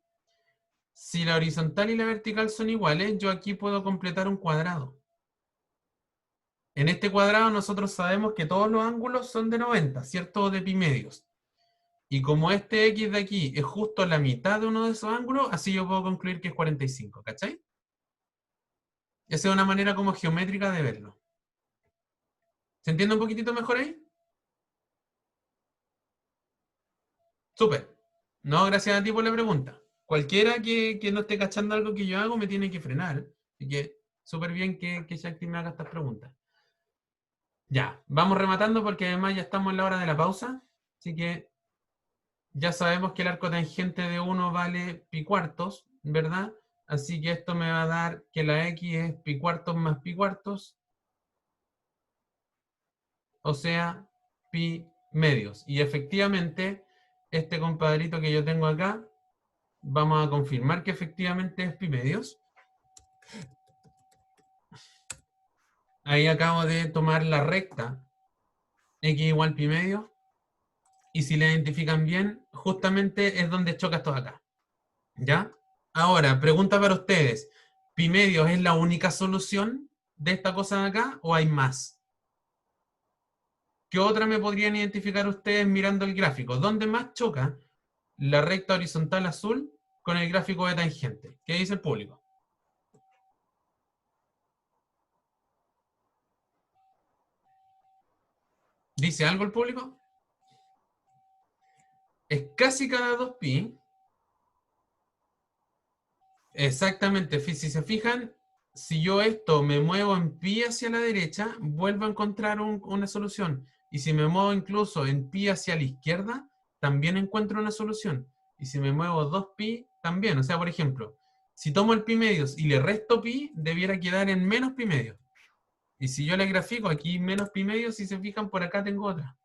Si la horizontal y la vertical son iguales, yo aquí puedo completar un cuadrado. En este cuadrado nosotros sabemos que todos los ángulos son de 90, ¿cierto? O de pi medios. Y como este X de aquí es justo la mitad de uno de esos ángulos, así yo puedo concluir que es 45, ¿cachai? Esa es una manera como geométrica de verlo. ¿Se entiende un poquitito mejor ahí? Súper. No, gracias a ti por la pregunta. Cualquiera que no esté cachando algo que yo hago me tiene que frenar. Así que súper bien que Shakti me haga estas preguntas. Ya, vamos rematando porque además ya estamos en la hora de la pausa. Así que ya sabemos que el arco tangente de 1 vale pi cuartos, ¿verdad? Así que esto me va a dar que la x es pi cuartos más pi cuartos, o sea, pi medios. Y efectivamente, este compadrito que yo tengo acá, vamos a confirmar que efectivamente es pi medios. Ahí acabo de tomar la recta x igual pi medios. Y si la identifican bien, justamente es donde choca esto de acá. ¿Ya? Ahora, pregunta para ustedes. ¿Pi medios es la única solución de esta cosa de acá o hay más? ¿Qué otra me podrían identificar ustedes mirando el gráfico? ¿Dónde más choca la recta horizontal azul con el gráfico de tangente? ¿Qué dice el público? ¿Dice algo el público? Es casi cada 2pi. Exactamente. Si se fijan, si yo esto me muevo en pi hacia la derecha, vuelvo a encontrar una solución. Y si me muevo incluso en pi hacia la izquierda, también encuentro una solución. Y si me muevo 2pi, también. O sea, por ejemplo, si tomo el pi medios y le resto pi, debiera quedar en menos pi medios. Y si yo le grafico aquí menos pi medios, si se fijan, por acá tengo otra.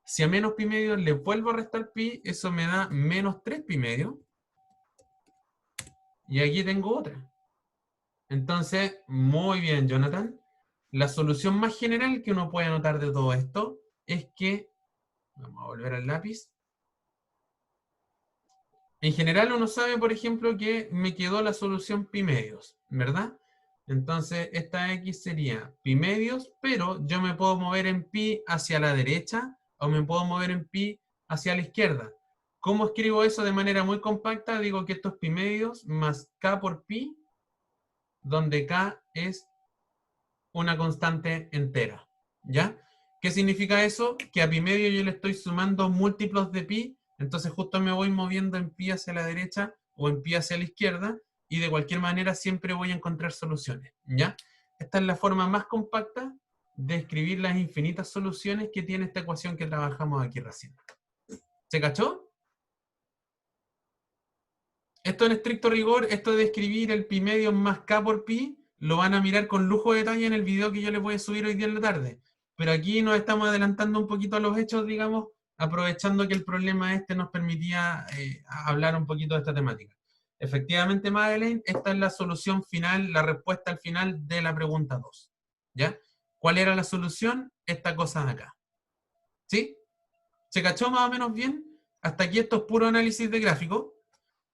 Si a menos pi medios le vuelvo a restar pi, eso me da menos 3 pi medios. Y aquí tengo otra. Entonces, muy bien, Jonathan. La solución más general que uno puede anotar de todo esto es que, vamos a volver al lápiz. En general uno sabe, por ejemplo, que me quedó la solución pi medios, ¿verdad? Entonces, esta x sería pi medios, pero yo me puedo mover en pi hacia la derecha o me puedo mover en pi hacia la izquierda. ¿Cómo escribo eso de manera muy compacta? Digo que esto es pi medios más k por pi, donde k es una constante entera, ¿ya? ¿Qué significa eso? Que a pi medio yo le estoy sumando múltiplos de pi, entonces justo me voy moviendo en pi hacia la derecha o en pi hacia la izquierda, y de cualquier manera siempre voy a encontrar soluciones, ¿ya? Esta es la forma más compacta de escribir las infinitas soluciones que tiene esta ecuación que trabajamos aquí recién. ¿Se cachó? Esto en estricto rigor, esto de escribir el pi medio más k por pi, lo van a mirar con lujo de detalle en el video que yo les voy a subir hoy día en la tarde. Pero aquí nos estamos adelantando un poquito a los hechos, digamos, aprovechando que el problema este nos permitía hablar un poquito de esta temática. Efectivamente, Madeleine, esta es la solución final, la respuesta al final de la pregunta 2. ¿Ya? ¿Cuál era la solución? Esta cosa de acá. ¿Sí? ¿Se cachó más o menos bien? Hasta aquí esto es puro análisis de gráfico.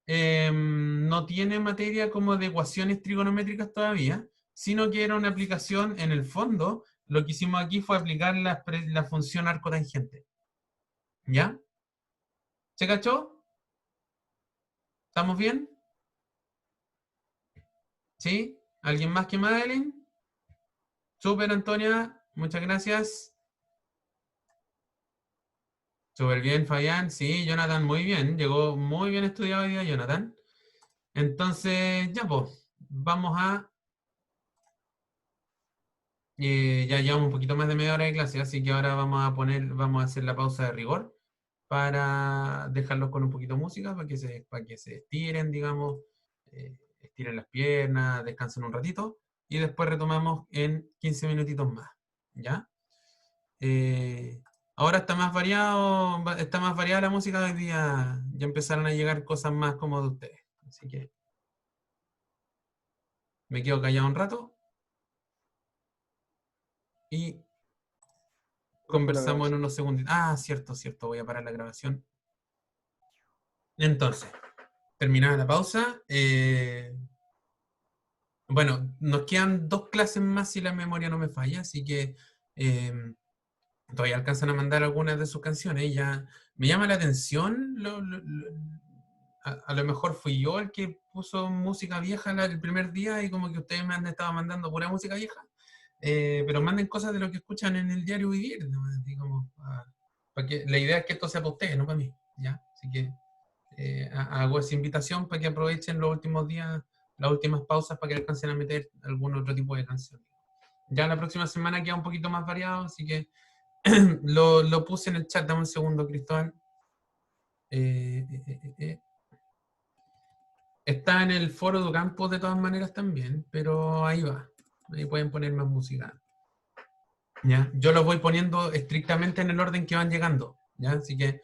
No tiene materia como de ecuaciones trigonométricas todavía, sino que era una aplicación, en el fondo, lo que hicimos aquí fue aplicar la función arco tangente. ¿Ya? ¿Se cachó? ¿Estamos bien? ¿Sí? ¿Alguien más que Madeline? Súper, Antonia, muchas gracias. Súper bien, Fabián. Sí, Jonathan, muy bien. Llegó muy bien estudiado hoy día, Jonathan. Entonces, ya pues, vamos a ya llevamos un poquito más de media hora de clase, así que ahora vamos a hacer la pausa de rigor para dejarlos con un poquito de música, para que se estiren, digamos, estiren las piernas, descansen un ratito, y después retomamos en 15 minutitos más, ¿ya? Ahora está más variada la música de hoy día, ya empezaron a llegar cosas más como de ustedes, así que me quedo callado un rato y Rompe la conversamos en grabación. unos segunditos. Ah, cierto, cierto, voy a parar la grabación. Entonces, terminada la pausa, bueno, nos quedan 2 clases más si la memoria no me falla, así que eh, todavía alcanzan a mandar algunas de sus canciones. Y ya me llama la atención, a lo mejor fui yo el que puso música vieja el primer día y como que ustedes me han estado mandando pura música vieja. Pero manden cosas de lo que escuchan en el diario vivir, ¿no? Así como, para que, la idea es que esto sea para ustedes, no para mí, ¿ya? Así que hago esa invitación para que aprovechen los últimos días, las últimas pausas para que alcancen a meter algún otro tipo de canción. Ya la próxima semana queda un poquito más variado, así que lo puse en el chat. Dame un segundo, Cristóbal. Eh, eh, eh, eh. Está en el foro de Campos de todas maneras también, pero ahí va. Ahí pueden poner más música. ¿Ya? Yo los voy poniendo estrictamente en el orden que van llegando, ¿ya? Así que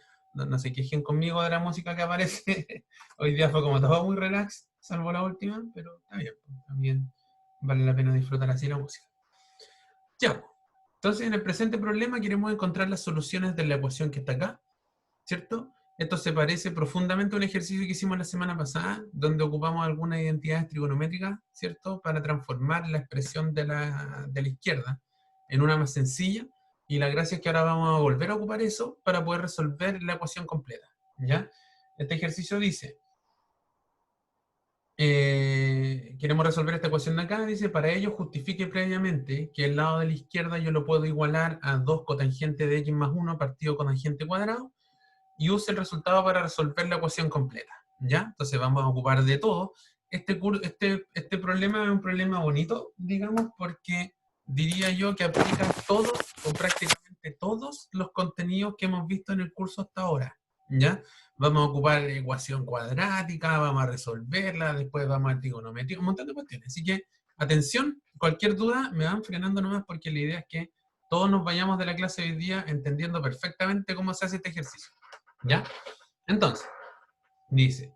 no se quejen conmigo de la música que aparece. Hoy día fue como todo muy relax, salvo la última, pero está bien, pues, también vale la pena disfrutar así la música. Ya, entonces en el presente problema queremos encontrar las soluciones de la ecuación que está acá, ¿cierto? Esto se parece profundamente a un ejercicio que hicimos la semana pasada, donde ocupamos algunas identidades trigonométricas, ¿cierto? Para transformar la expresión de la izquierda en una más sencilla. Y la gracia es que ahora vamos a volver a ocupar eso para poder resolver la ecuación completa, ¿ya? Este ejercicio dice, queremos resolver esta ecuación de acá, dice, para ello justifique previamente que el lado de la izquierda yo lo puedo igualar a 2 cotangente de x más 1 partido cotangente cuadrado, y use el resultado para resolver la ecuación completa, ¿ya? Entonces vamos a ocupar de todo. Este problema es un problema bonito, digamos, porque diría yo que aplica todos o prácticamente todos los contenidos que hemos visto en el curso hasta ahora, ¿ya? Vamos a ocupar ecuación cuadrática, vamos a resolverla, después vamos a trigonometría, un montón de cuestiones. Así que, atención, cualquier duda me van frenando nomás porque la idea es que todos nos vayamos de la clase de hoy día entendiendo perfectamente cómo se hace este ejercicio. ¿Ya? Entonces, dice,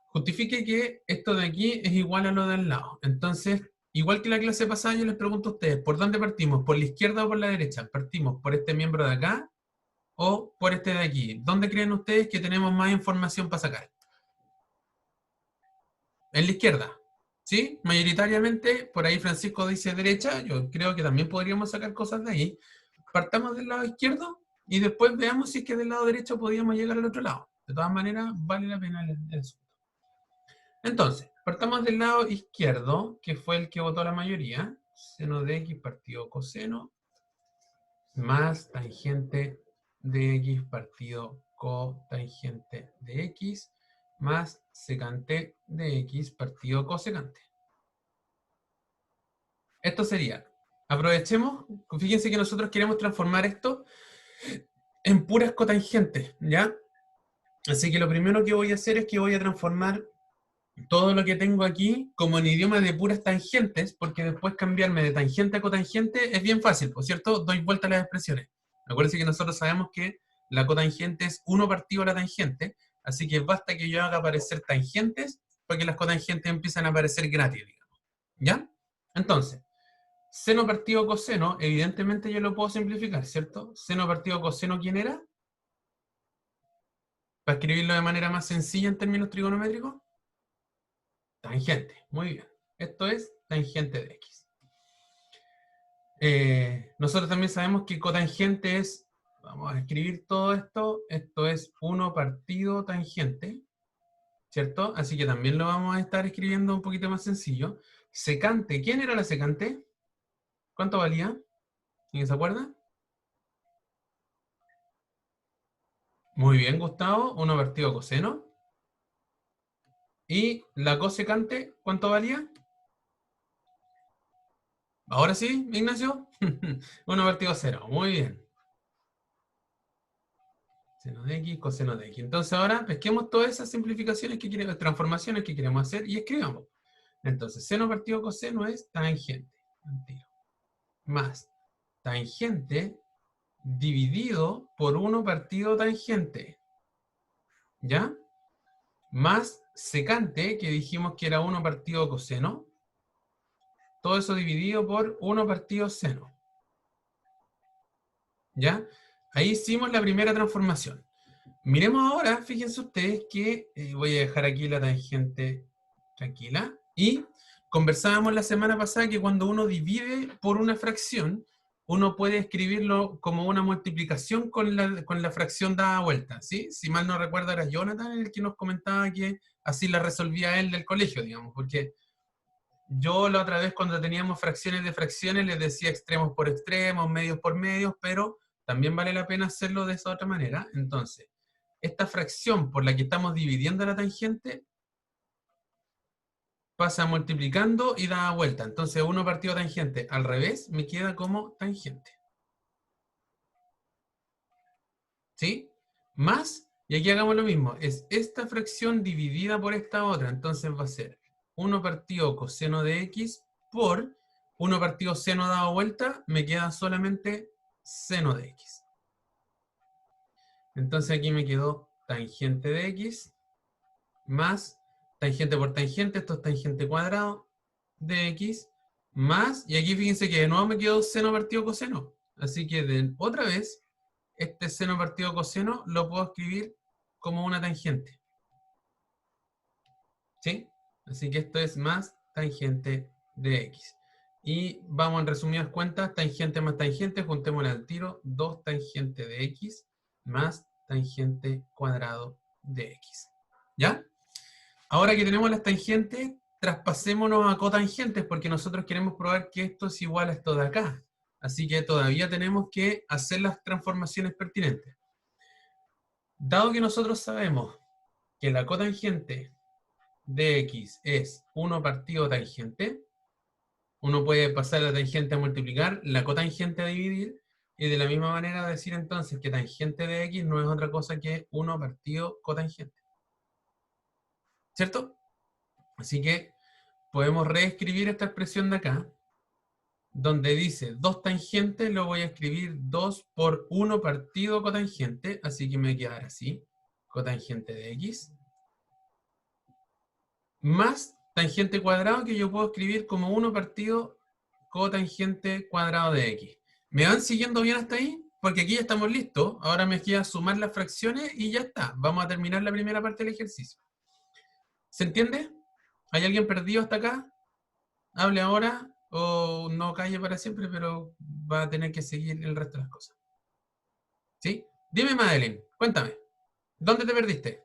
justifique que esto de aquí es igual a lo del lado. Entonces, igual que la clase pasada, yo les pregunto a ustedes, ¿por dónde partimos? ¿Por la izquierda o por la derecha? ¿Partimos por este miembro de acá o por este de aquí? ¿Dónde creen ustedes que tenemos más información para sacar? En la izquierda. ¿Sí? Mayoritariamente, por ahí Francisco dice derecha, yo creo que también podríamos sacar cosas de ahí. Partamos del lado izquierdo y después veamos si es que del lado derecho podríamos llegar al otro lado. De todas maneras, vale la pena el asunto. Entonces, partamos del lado izquierdo, que fue el que votó la mayoría. Seno de x partido coseno más tangente de x partido cotangente de x más secante de x partido cosecante. Esto sería, aprovechemos, fíjense que nosotros queremos transformar esto en puras cotangentes, ¿ya? Así que lo primero que voy a hacer es que voy a transformar todo lo que tengo aquí como en idioma de puras tangentes, porque después cambiarme de tangente a cotangente es bien fácil, ¿por cierto? Doy vuelta a las expresiones. Acuérdense que nosotros sabemos que la cotangente es 1 partido a la tangente, así que basta que yo haga aparecer tangentes para que las cotangentes empiezan a aparecer gratis, digamos. ¿Ya? Entonces, seno partido coseno, evidentemente yo lo puedo simplificar, ¿cierto? Seno partido coseno, ¿quién era? Para escribirlo de manera más sencilla en términos trigonométricos. Tangente, muy bien. Esto es tangente de x. Nosotros también sabemos que cotangente es, vamos a escribir todo esto es 1 partido tangente, ¿cierto? Así que también lo vamos a estar escribiendo un poquito más sencillo. Secante, ¿quién era la secante? ¿Cuánto valía? ¿Quién se acuerda? Muy bien, Gustavo, 1 partido coseno. ¿Y la cosecante, cuánto valía? Ahora sí, Ignacio. 1 partido 0, muy bien. Seno de x, coseno de x. Entonces ahora pesquemos todas esas simplificaciones que queremos, transformaciones que queremos hacer y escribamos. Entonces, seno partido coseno es tangente. Más tangente dividido por 1 partido tangente. ¿Ya? Más secante, que dijimos que era 1 partido coseno. Todo eso dividido por 1 partido seno. ¿Ya? Ahí hicimos la primera transformación. Miremos ahora, fíjense ustedes que voy a dejar aquí la tangente tranquila. Y conversábamos la semana pasada que cuando uno divide por una fracción, uno puede escribirlo como una multiplicación con la fracción dada vuelta, ¿sí? Si mal no recuerdo era Jonathan el que nos comentaba que así la resolvía él del colegio, digamos, porque yo la otra vez cuando teníamos fracciones de fracciones les decía extremos por extremos, medios por medios, pero también vale la pena hacerlo de esa otra manera. Entonces, esta fracción por la que estamos dividiendo la tangente pasa multiplicando y da vuelta. Entonces 1 partido tangente al revés me queda como tangente. ¿Sí? Más, y aquí hagamos lo mismo, es esta fracción dividida por esta otra. Entonces va a ser 1 partido coseno de x por 1 partido seno dado vuelta, me queda solamente seno de x. Entonces aquí me quedó tangente de x más tangente por tangente, esto es tangente cuadrado de x, más, y aquí fíjense que de nuevo me quedó seno partido coseno. Así que otra vez, este seno partido coseno lo puedo escribir como una tangente. ¿Sí? Así que esto es más tangente de x. Y vamos en resumidas cuentas, tangente más tangente, juntémosle al tiro, 2 tangente de x más tangente cuadrado de x. ¿Ya? Ahora que tenemos las tangentes, traspasémonos a cotangentes, porque nosotros queremos probar que esto es igual a esto de acá. Así que todavía tenemos que hacer las transformaciones pertinentes. Dado que nosotros sabemos que la cotangente de x es 1 partido tangente, uno puede pasar la tangente a multiplicar, la cotangente a dividir, y de la misma manera decir entonces que tangente de x no es otra cosa que 1 partido cotangente. ¿Cierto? Así que podemos reescribir esta expresión de acá, donde dice 2 tangentes, lo voy a escribir 2 por 1 partido cotangente, así que me va a quedar así, cotangente de x, más tangente cuadrado, que yo puedo escribir como 1 partido cotangente cuadrado de x. ¿Me van siguiendo bien hasta ahí? Porque aquí ya estamos listos, ahora me queda sumar las fracciones y ya está, vamos a terminar la primera parte del ejercicio. ¿Se entiende? ¿Hay alguien perdido hasta acá? Hable ahora o no calle para siempre, pero va a tener que seguir el resto de las cosas. ¿Sí? Dime, Madeline, cuéntame, ¿dónde te perdiste?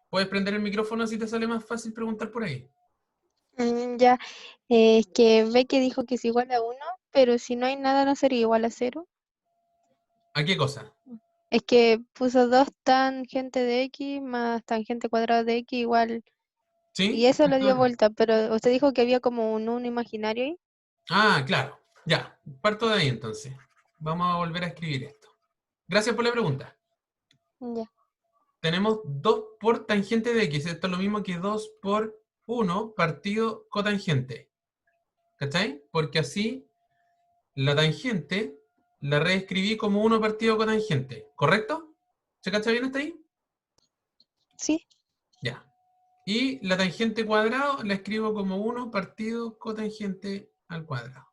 Puedes prender el micrófono si te sale más fácil preguntar por ahí. Ya, es que ve que dijo que es igual a 1, pero si no hay nada no sería igual a 0. ¿A qué cosa? Es que puso 2 tangente de x más tangente cuadrada de x igual, y ¿Sí? eso lo dio vuelta, pero usted dijo que había como un 1 imaginario ahí. Ah, claro. Ya, parto de ahí entonces. Vamos a volver a escribir esto. Gracias por la pregunta. Ya, Tenemos 2 por tangente de x. Esto es lo mismo que 2 por 1 partido cotangente. ¿Cachai? Porque así la tangente la reescribí como 1 partido cotangente. ¿Correcto? ¿Se cacha bien hasta ahí? sí, Ya. Y la tangente cuadrado la escribo como 1 partido cotangente al cuadrado.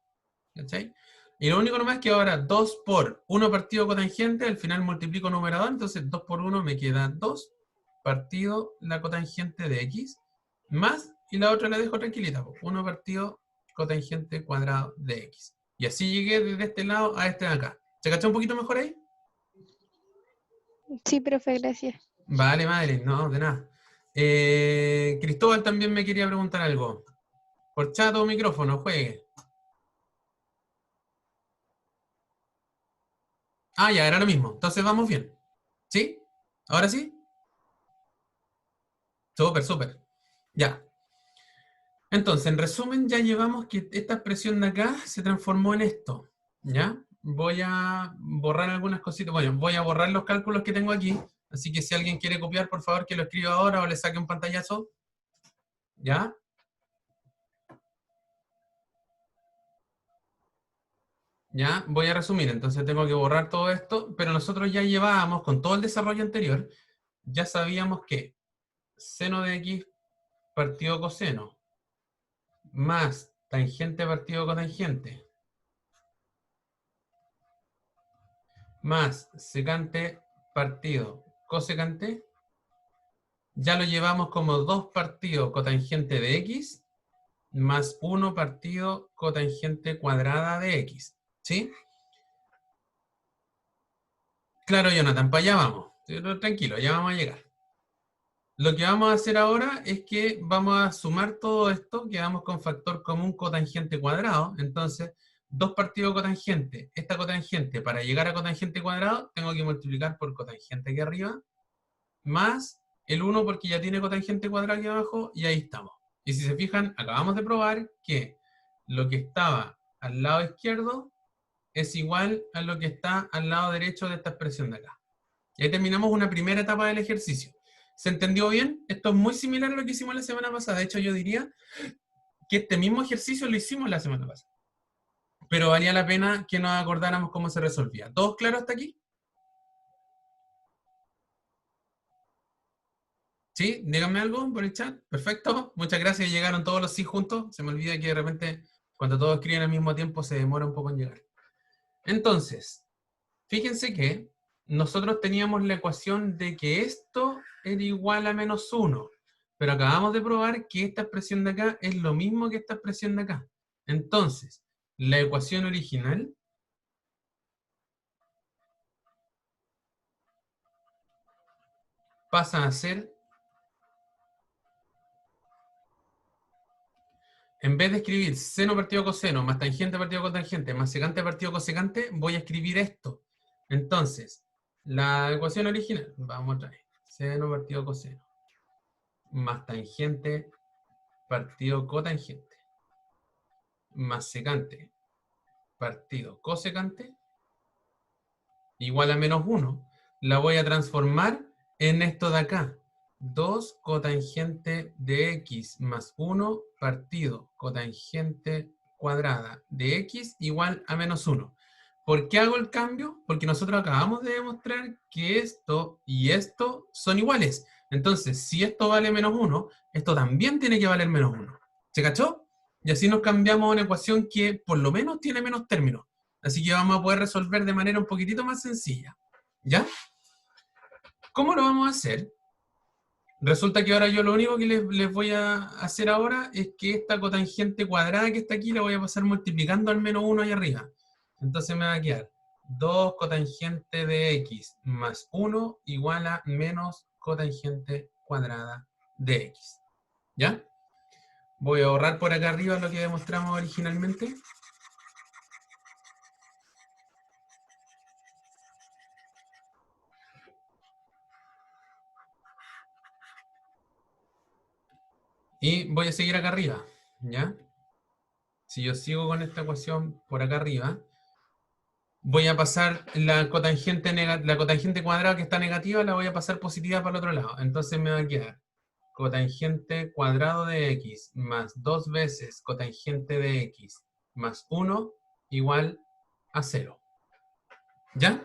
¿Cachai? Y lo único nomás es que ahora 2 por 1 partido cotangente, al final multiplico numerador, entonces 2 por 1 me queda 2 partido la cotangente de x, más, y la otra la dejo tranquilita, 1 partido cotangente cuadrado de x. Y así llegué desde este lado a este de acá. ¿Se cachó un poquito mejor ahí? sí, profe, gracias. Vale, madre, no, de nada. Cristóbal también me quería preguntar algo. Por chat o micrófono, juegue. Ah, ya, era lo mismo. Entonces vamos bien. ¿Sí? ¿Ahora sí? Súper, súper. Ya. Entonces, en resumen, ya llevamos que esta expresión de acá se transformó en esto. ¿Ya? Voy a borrar algunas cositas. Bueno, voy a borrar los cálculos que tengo aquí. Así que si alguien quiere copiar, por favor, que lo escriba ahora o le saque un pantallazo. ¿Ya? Ya, voy a resumir. Entonces tengo que borrar todo esto, pero nosotros ya llevábamos, con todo el desarrollo anterior, ya sabíamos que seno de x partido coseno más tangente partido cotangente más secante partido cosecante, ya lo llevamos como 2 partido cotangente de x más 1 partido cotangente cuadrada de x. ¿Sí? Claro, Jonathan, para allá vamos. Pero tranquilo, ya vamos a llegar. Lo que vamos a hacer ahora es que vamos a sumar todo esto, quedamos con factor común cotangente cuadrado, entonces 2 partido cotangente, esta cotangente, para llegar a cotangente cuadrado, tengo que multiplicar por cotangente aquí arriba, más el 1 porque ya tiene cotangente cuadrado aquí abajo, y ahí estamos. Y si se fijan, acabamos de probar que lo que estaba al lado izquierdo es igual a lo que está al lado derecho de esta expresión de acá. Y ahí terminamos una primera etapa del ejercicio. ¿Se entendió bien? Esto es muy similar a lo que hicimos la semana pasada. De hecho, yo diría que este mismo ejercicio lo hicimos la semana pasada. Pero valía la pena que nos acordáramos cómo se resolvía. ¿Todos claros hasta aquí? ¿Sí? Díganme algo por el chat. Perfecto. Muchas gracias. Llegaron todos los sí juntos. Se me olvida que de repente, cuando todos escriben al mismo tiempo, se demora un poco en llegar. Entonces, fíjense que nosotros teníamos la ecuación de que esto era igual a menos 1. Pero acabamos de probar que esta expresión de acá es lo mismo que esta expresión de acá. Entonces, la ecuación original pasa a ser, en vez de escribir seno partido coseno, más tangente partido cotangente, más secante partido cosecante, voy a escribir esto. Entonces, la ecuación original, vamos otra vez, seno partido coseno, más tangente partido cotangente, más secante partido cosecante, igual a menos 1, la voy a transformar en esto de acá. 2 cotangente de x más 1 partido cotangente cuadrada de x igual a menos 1. ¿Por qué hago el cambio? Porque nosotros acabamos de demostrar que esto y esto son iguales. Entonces, si esto vale menos 1, esto también tiene que valer menos 1. ¿Se cachó? Y así nos cambiamos a una ecuación que por lo menos tiene menos términos. Así que vamos a poder resolver de manera un poquitito más sencilla. ¿Ya? ¿Cómo lo vamos a hacer? Resulta que ahora yo lo único que les voy a hacer ahora es que esta cotangente cuadrada que está aquí la voy a pasar multiplicando al menos 1 ahí arriba. Entonces me va a quedar 2 cotangente de x más 1 igual a menos cotangente cuadrada de x. ¿Ya? Voy a borrar por acá arriba lo que demostramos originalmente. Y voy a seguir acá arriba, ¿ya? Si yo sigo con esta ecuación por acá arriba, voy a pasar la cotangente cuadrada que está negativa, la voy a pasar positiva para el otro lado. Entonces me va a quedar cotangente cuadrado de x más 2 veces cotangente de x más 1 igual a 0. ¿Ya?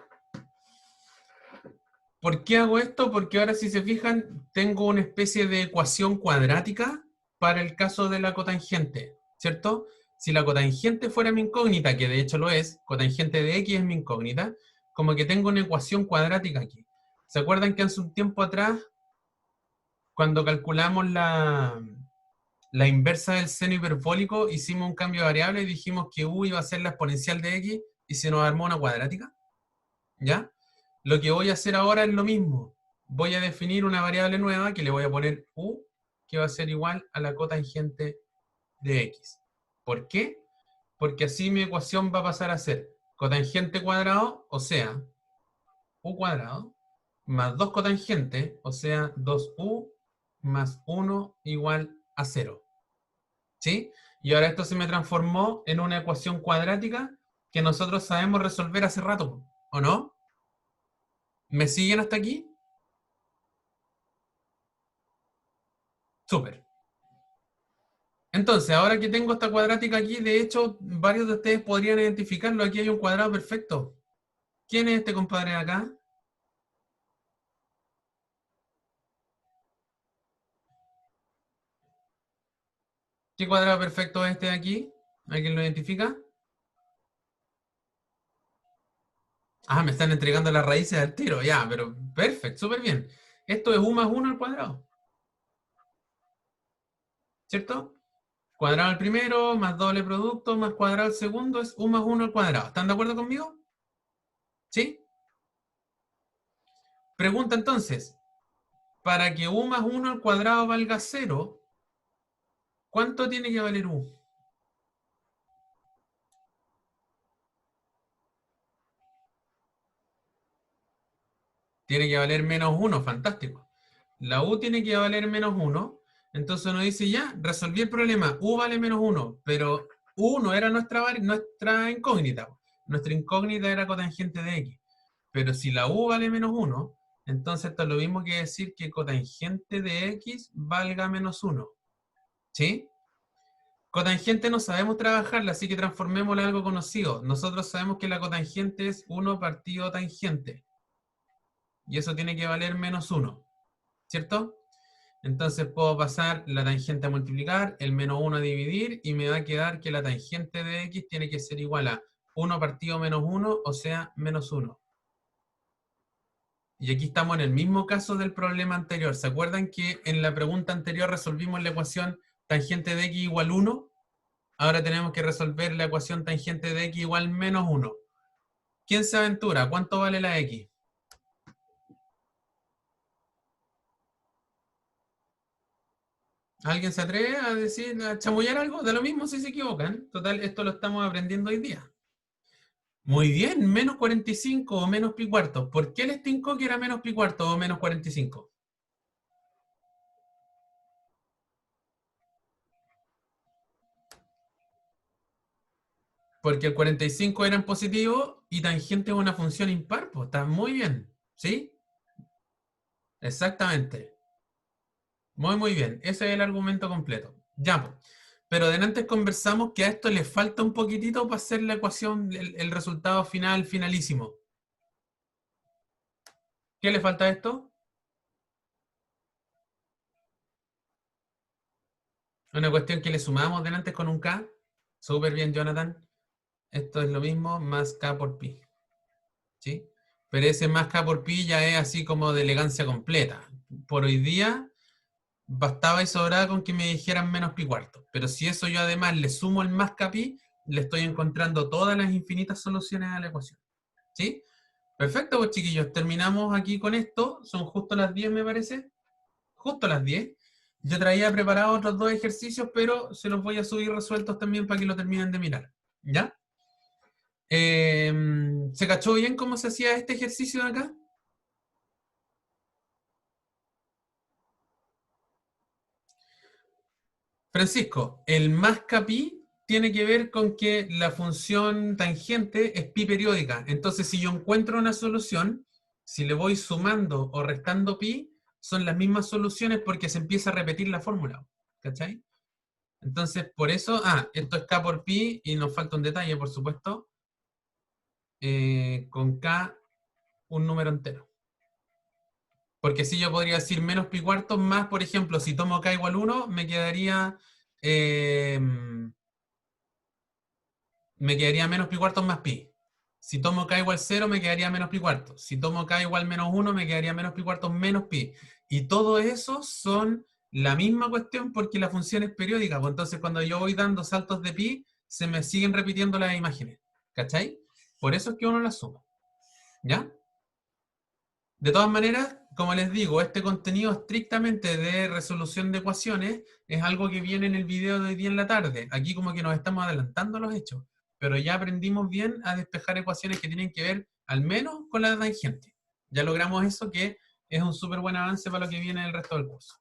¿Por qué hago esto? Porque ahora, si se fijan, tengo una especie de ecuación cuadrática para el caso de la cotangente, ¿cierto? Si la cotangente fuera mi incógnita, que de hecho lo es, cotangente de x es mi incógnita, como que tengo una ecuación cuadrática aquí. ¿Se acuerdan que hace un tiempo atrás, cuando calculamos la inversa del seno hiperbólico, hicimos un cambio de variable y dijimos que u iba a ser la exponencial de x y se nos armó una cuadrática? ¿Ya? Lo que voy a hacer ahora es lo mismo. Voy a definir una variable nueva que le voy a poner u, que va a ser igual a la cotangente de x. ¿Por qué? Porque así mi ecuación va a pasar a ser cotangente cuadrado, o sea, u cuadrado, más 2 cotangente, o sea, 2u más 1 igual a 0. ¿Sí? Y ahora esto se me transformó en una ecuación cuadrática que nosotros sabemos resolver hace rato, ¿o no? ¿Me siguen hasta aquí? Súper. Entonces, ahora que tengo esta cuadrática aquí, de hecho, varios de ustedes podrían identificarlo. Aquí hay un cuadrado perfecto. ¿Quién es este compadre de acá? ¿Qué cuadrado perfecto es este de aquí? ¿Alguien lo identifica? Ah, me están entregando las raíces al tiro. Ya, pero perfecto, súper bien. Esto es u más 1 al cuadrado. ¿Cierto? Cuadrado al primero, más doble producto, más cuadrado al segundo, es u más 1 al cuadrado. ¿Están de acuerdo conmigo? ¿Sí? Pregunta entonces, para que u más 1 al cuadrado valga 0, ¿cuánto tiene que valer u? Tiene que valer menos 1, fantástico. La u tiene que valer menos 1, entonces uno dice, ya, resolví el problema, u vale menos 1, pero u no era nuestra incógnita. Nuestra incógnita era cotangente de x. Pero si la u vale menos 1, entonces esto es lo mismo que decir que cotangente de x valga menos 1. ¿Sí? Cotangente no sabemos trabajarla, así que transformémosla en algo conocido. Nosotros sabemos que la cotangente es 1 partido tangente. Y eso tiene que valer menos 1, ¿cierto? Entonces puedo pasar la tangente a multiplicar, el menos 1 a dividir, y me va a quedar que la tangente de x tiene que ser igual a 1 partido menos 1, o sea, menos 1. Y aquí estamos en el mismo caso del problema anterior. ¿Se acuerdan que en la pregunta anterior resolvimos la ecuación tangente de x igual 1? Ahora tenemos que resolver la ecuación tangente de x igual menos 1. ¿Quién se aventura? ¿Cuánto vale la x? ¿Alguien se atreve a decir, a chamullar algo? Da lo mismo si se equivocan. Total, esto lo estamos aprendiendo hoy día. Muy bien, menos 45 o menos pi cuartos. ¿Por qué les tincó que era menos pi cuartos o menos 45? Porque el 45 era en positivo y tangente es una función impar. Pues está muy bien. ¿Sí? Exactamente. Muy bien. Ese es el argumento completo. Ya, pues. Pero de antes conversamos que a esto le falta un poquitito para hacer la ecuación, el resultado final, finalísimo. ¿Qué le falta a esto? Una cuestión que le sumamos delante con un K. Súper bien, Jonathan. Esto es lo mismo más K por pi. ¿Sí? Pero ese más K por pi ya es así como de elegancia completa. Por hoy día bastaba y sobraba con que me dijeran menos pi cuarto. Pero si eso yo además le sumo el más K pi, le estoy encontrando todas las infinitas soluciones a la ecuación. ¿Sí? Perfecto, pues chiquillos. Terminamos aquí con esto. Son justo las 10, me parece. Justo las 10. Yo traía preparados otros 2 ejercicios, pero se los voy a subir resueltos también para que lo terminen de mirar. ¿Ya? ¿Se cachó bien cómo se hacía este ejercicio de acá? Francisco, el más pi tiene que ver con que la función tangente es pi periódica. Entonces, si yo encuentro una solución, si le voy sumando o restando pi, son las mismas soluciones porque se empieza a repetir la fórmula. ¿Cachai? Entonces, por eso, esto es k por pi y nos falta un detalle, por supuesto, con k un número entero. Porque si yo podría decir menos pi cuartos más, por ejemplo, si tomo k igual 1, me quedaría menos pi cuartos más pi. Si tomo k igual 0, me quedaría menos pi cuartos. Si tomo k igual menos 1, me quedaría menos pi cuartos menos pi. Y todo eso son la misma cuestión porque la función es periódica. Pues entonces, cuando yo voy dando saltos de pi, se me siguen repitiendo las imágenes. ¿Cachai? Por eso es que uno las suma. ¿Ya? De todas maneras, como les digo, este contenido estrictamente de resolución de ecuaciones es algo que viene en el video de hoy día en la tarde. Aquí como que nos estamos adelantando a los hechos, pero ya aprendimos bien a despejar ecuaciones que tienen que ver al menos con la tangente. Ya logramos eso, que es un súper buen avance para lo que viene el resto del curso.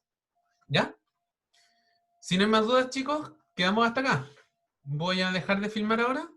¿Ya? Si no hay más dudas, chicos, quedamos hasta acá. Voy a dejar de filmar ahora.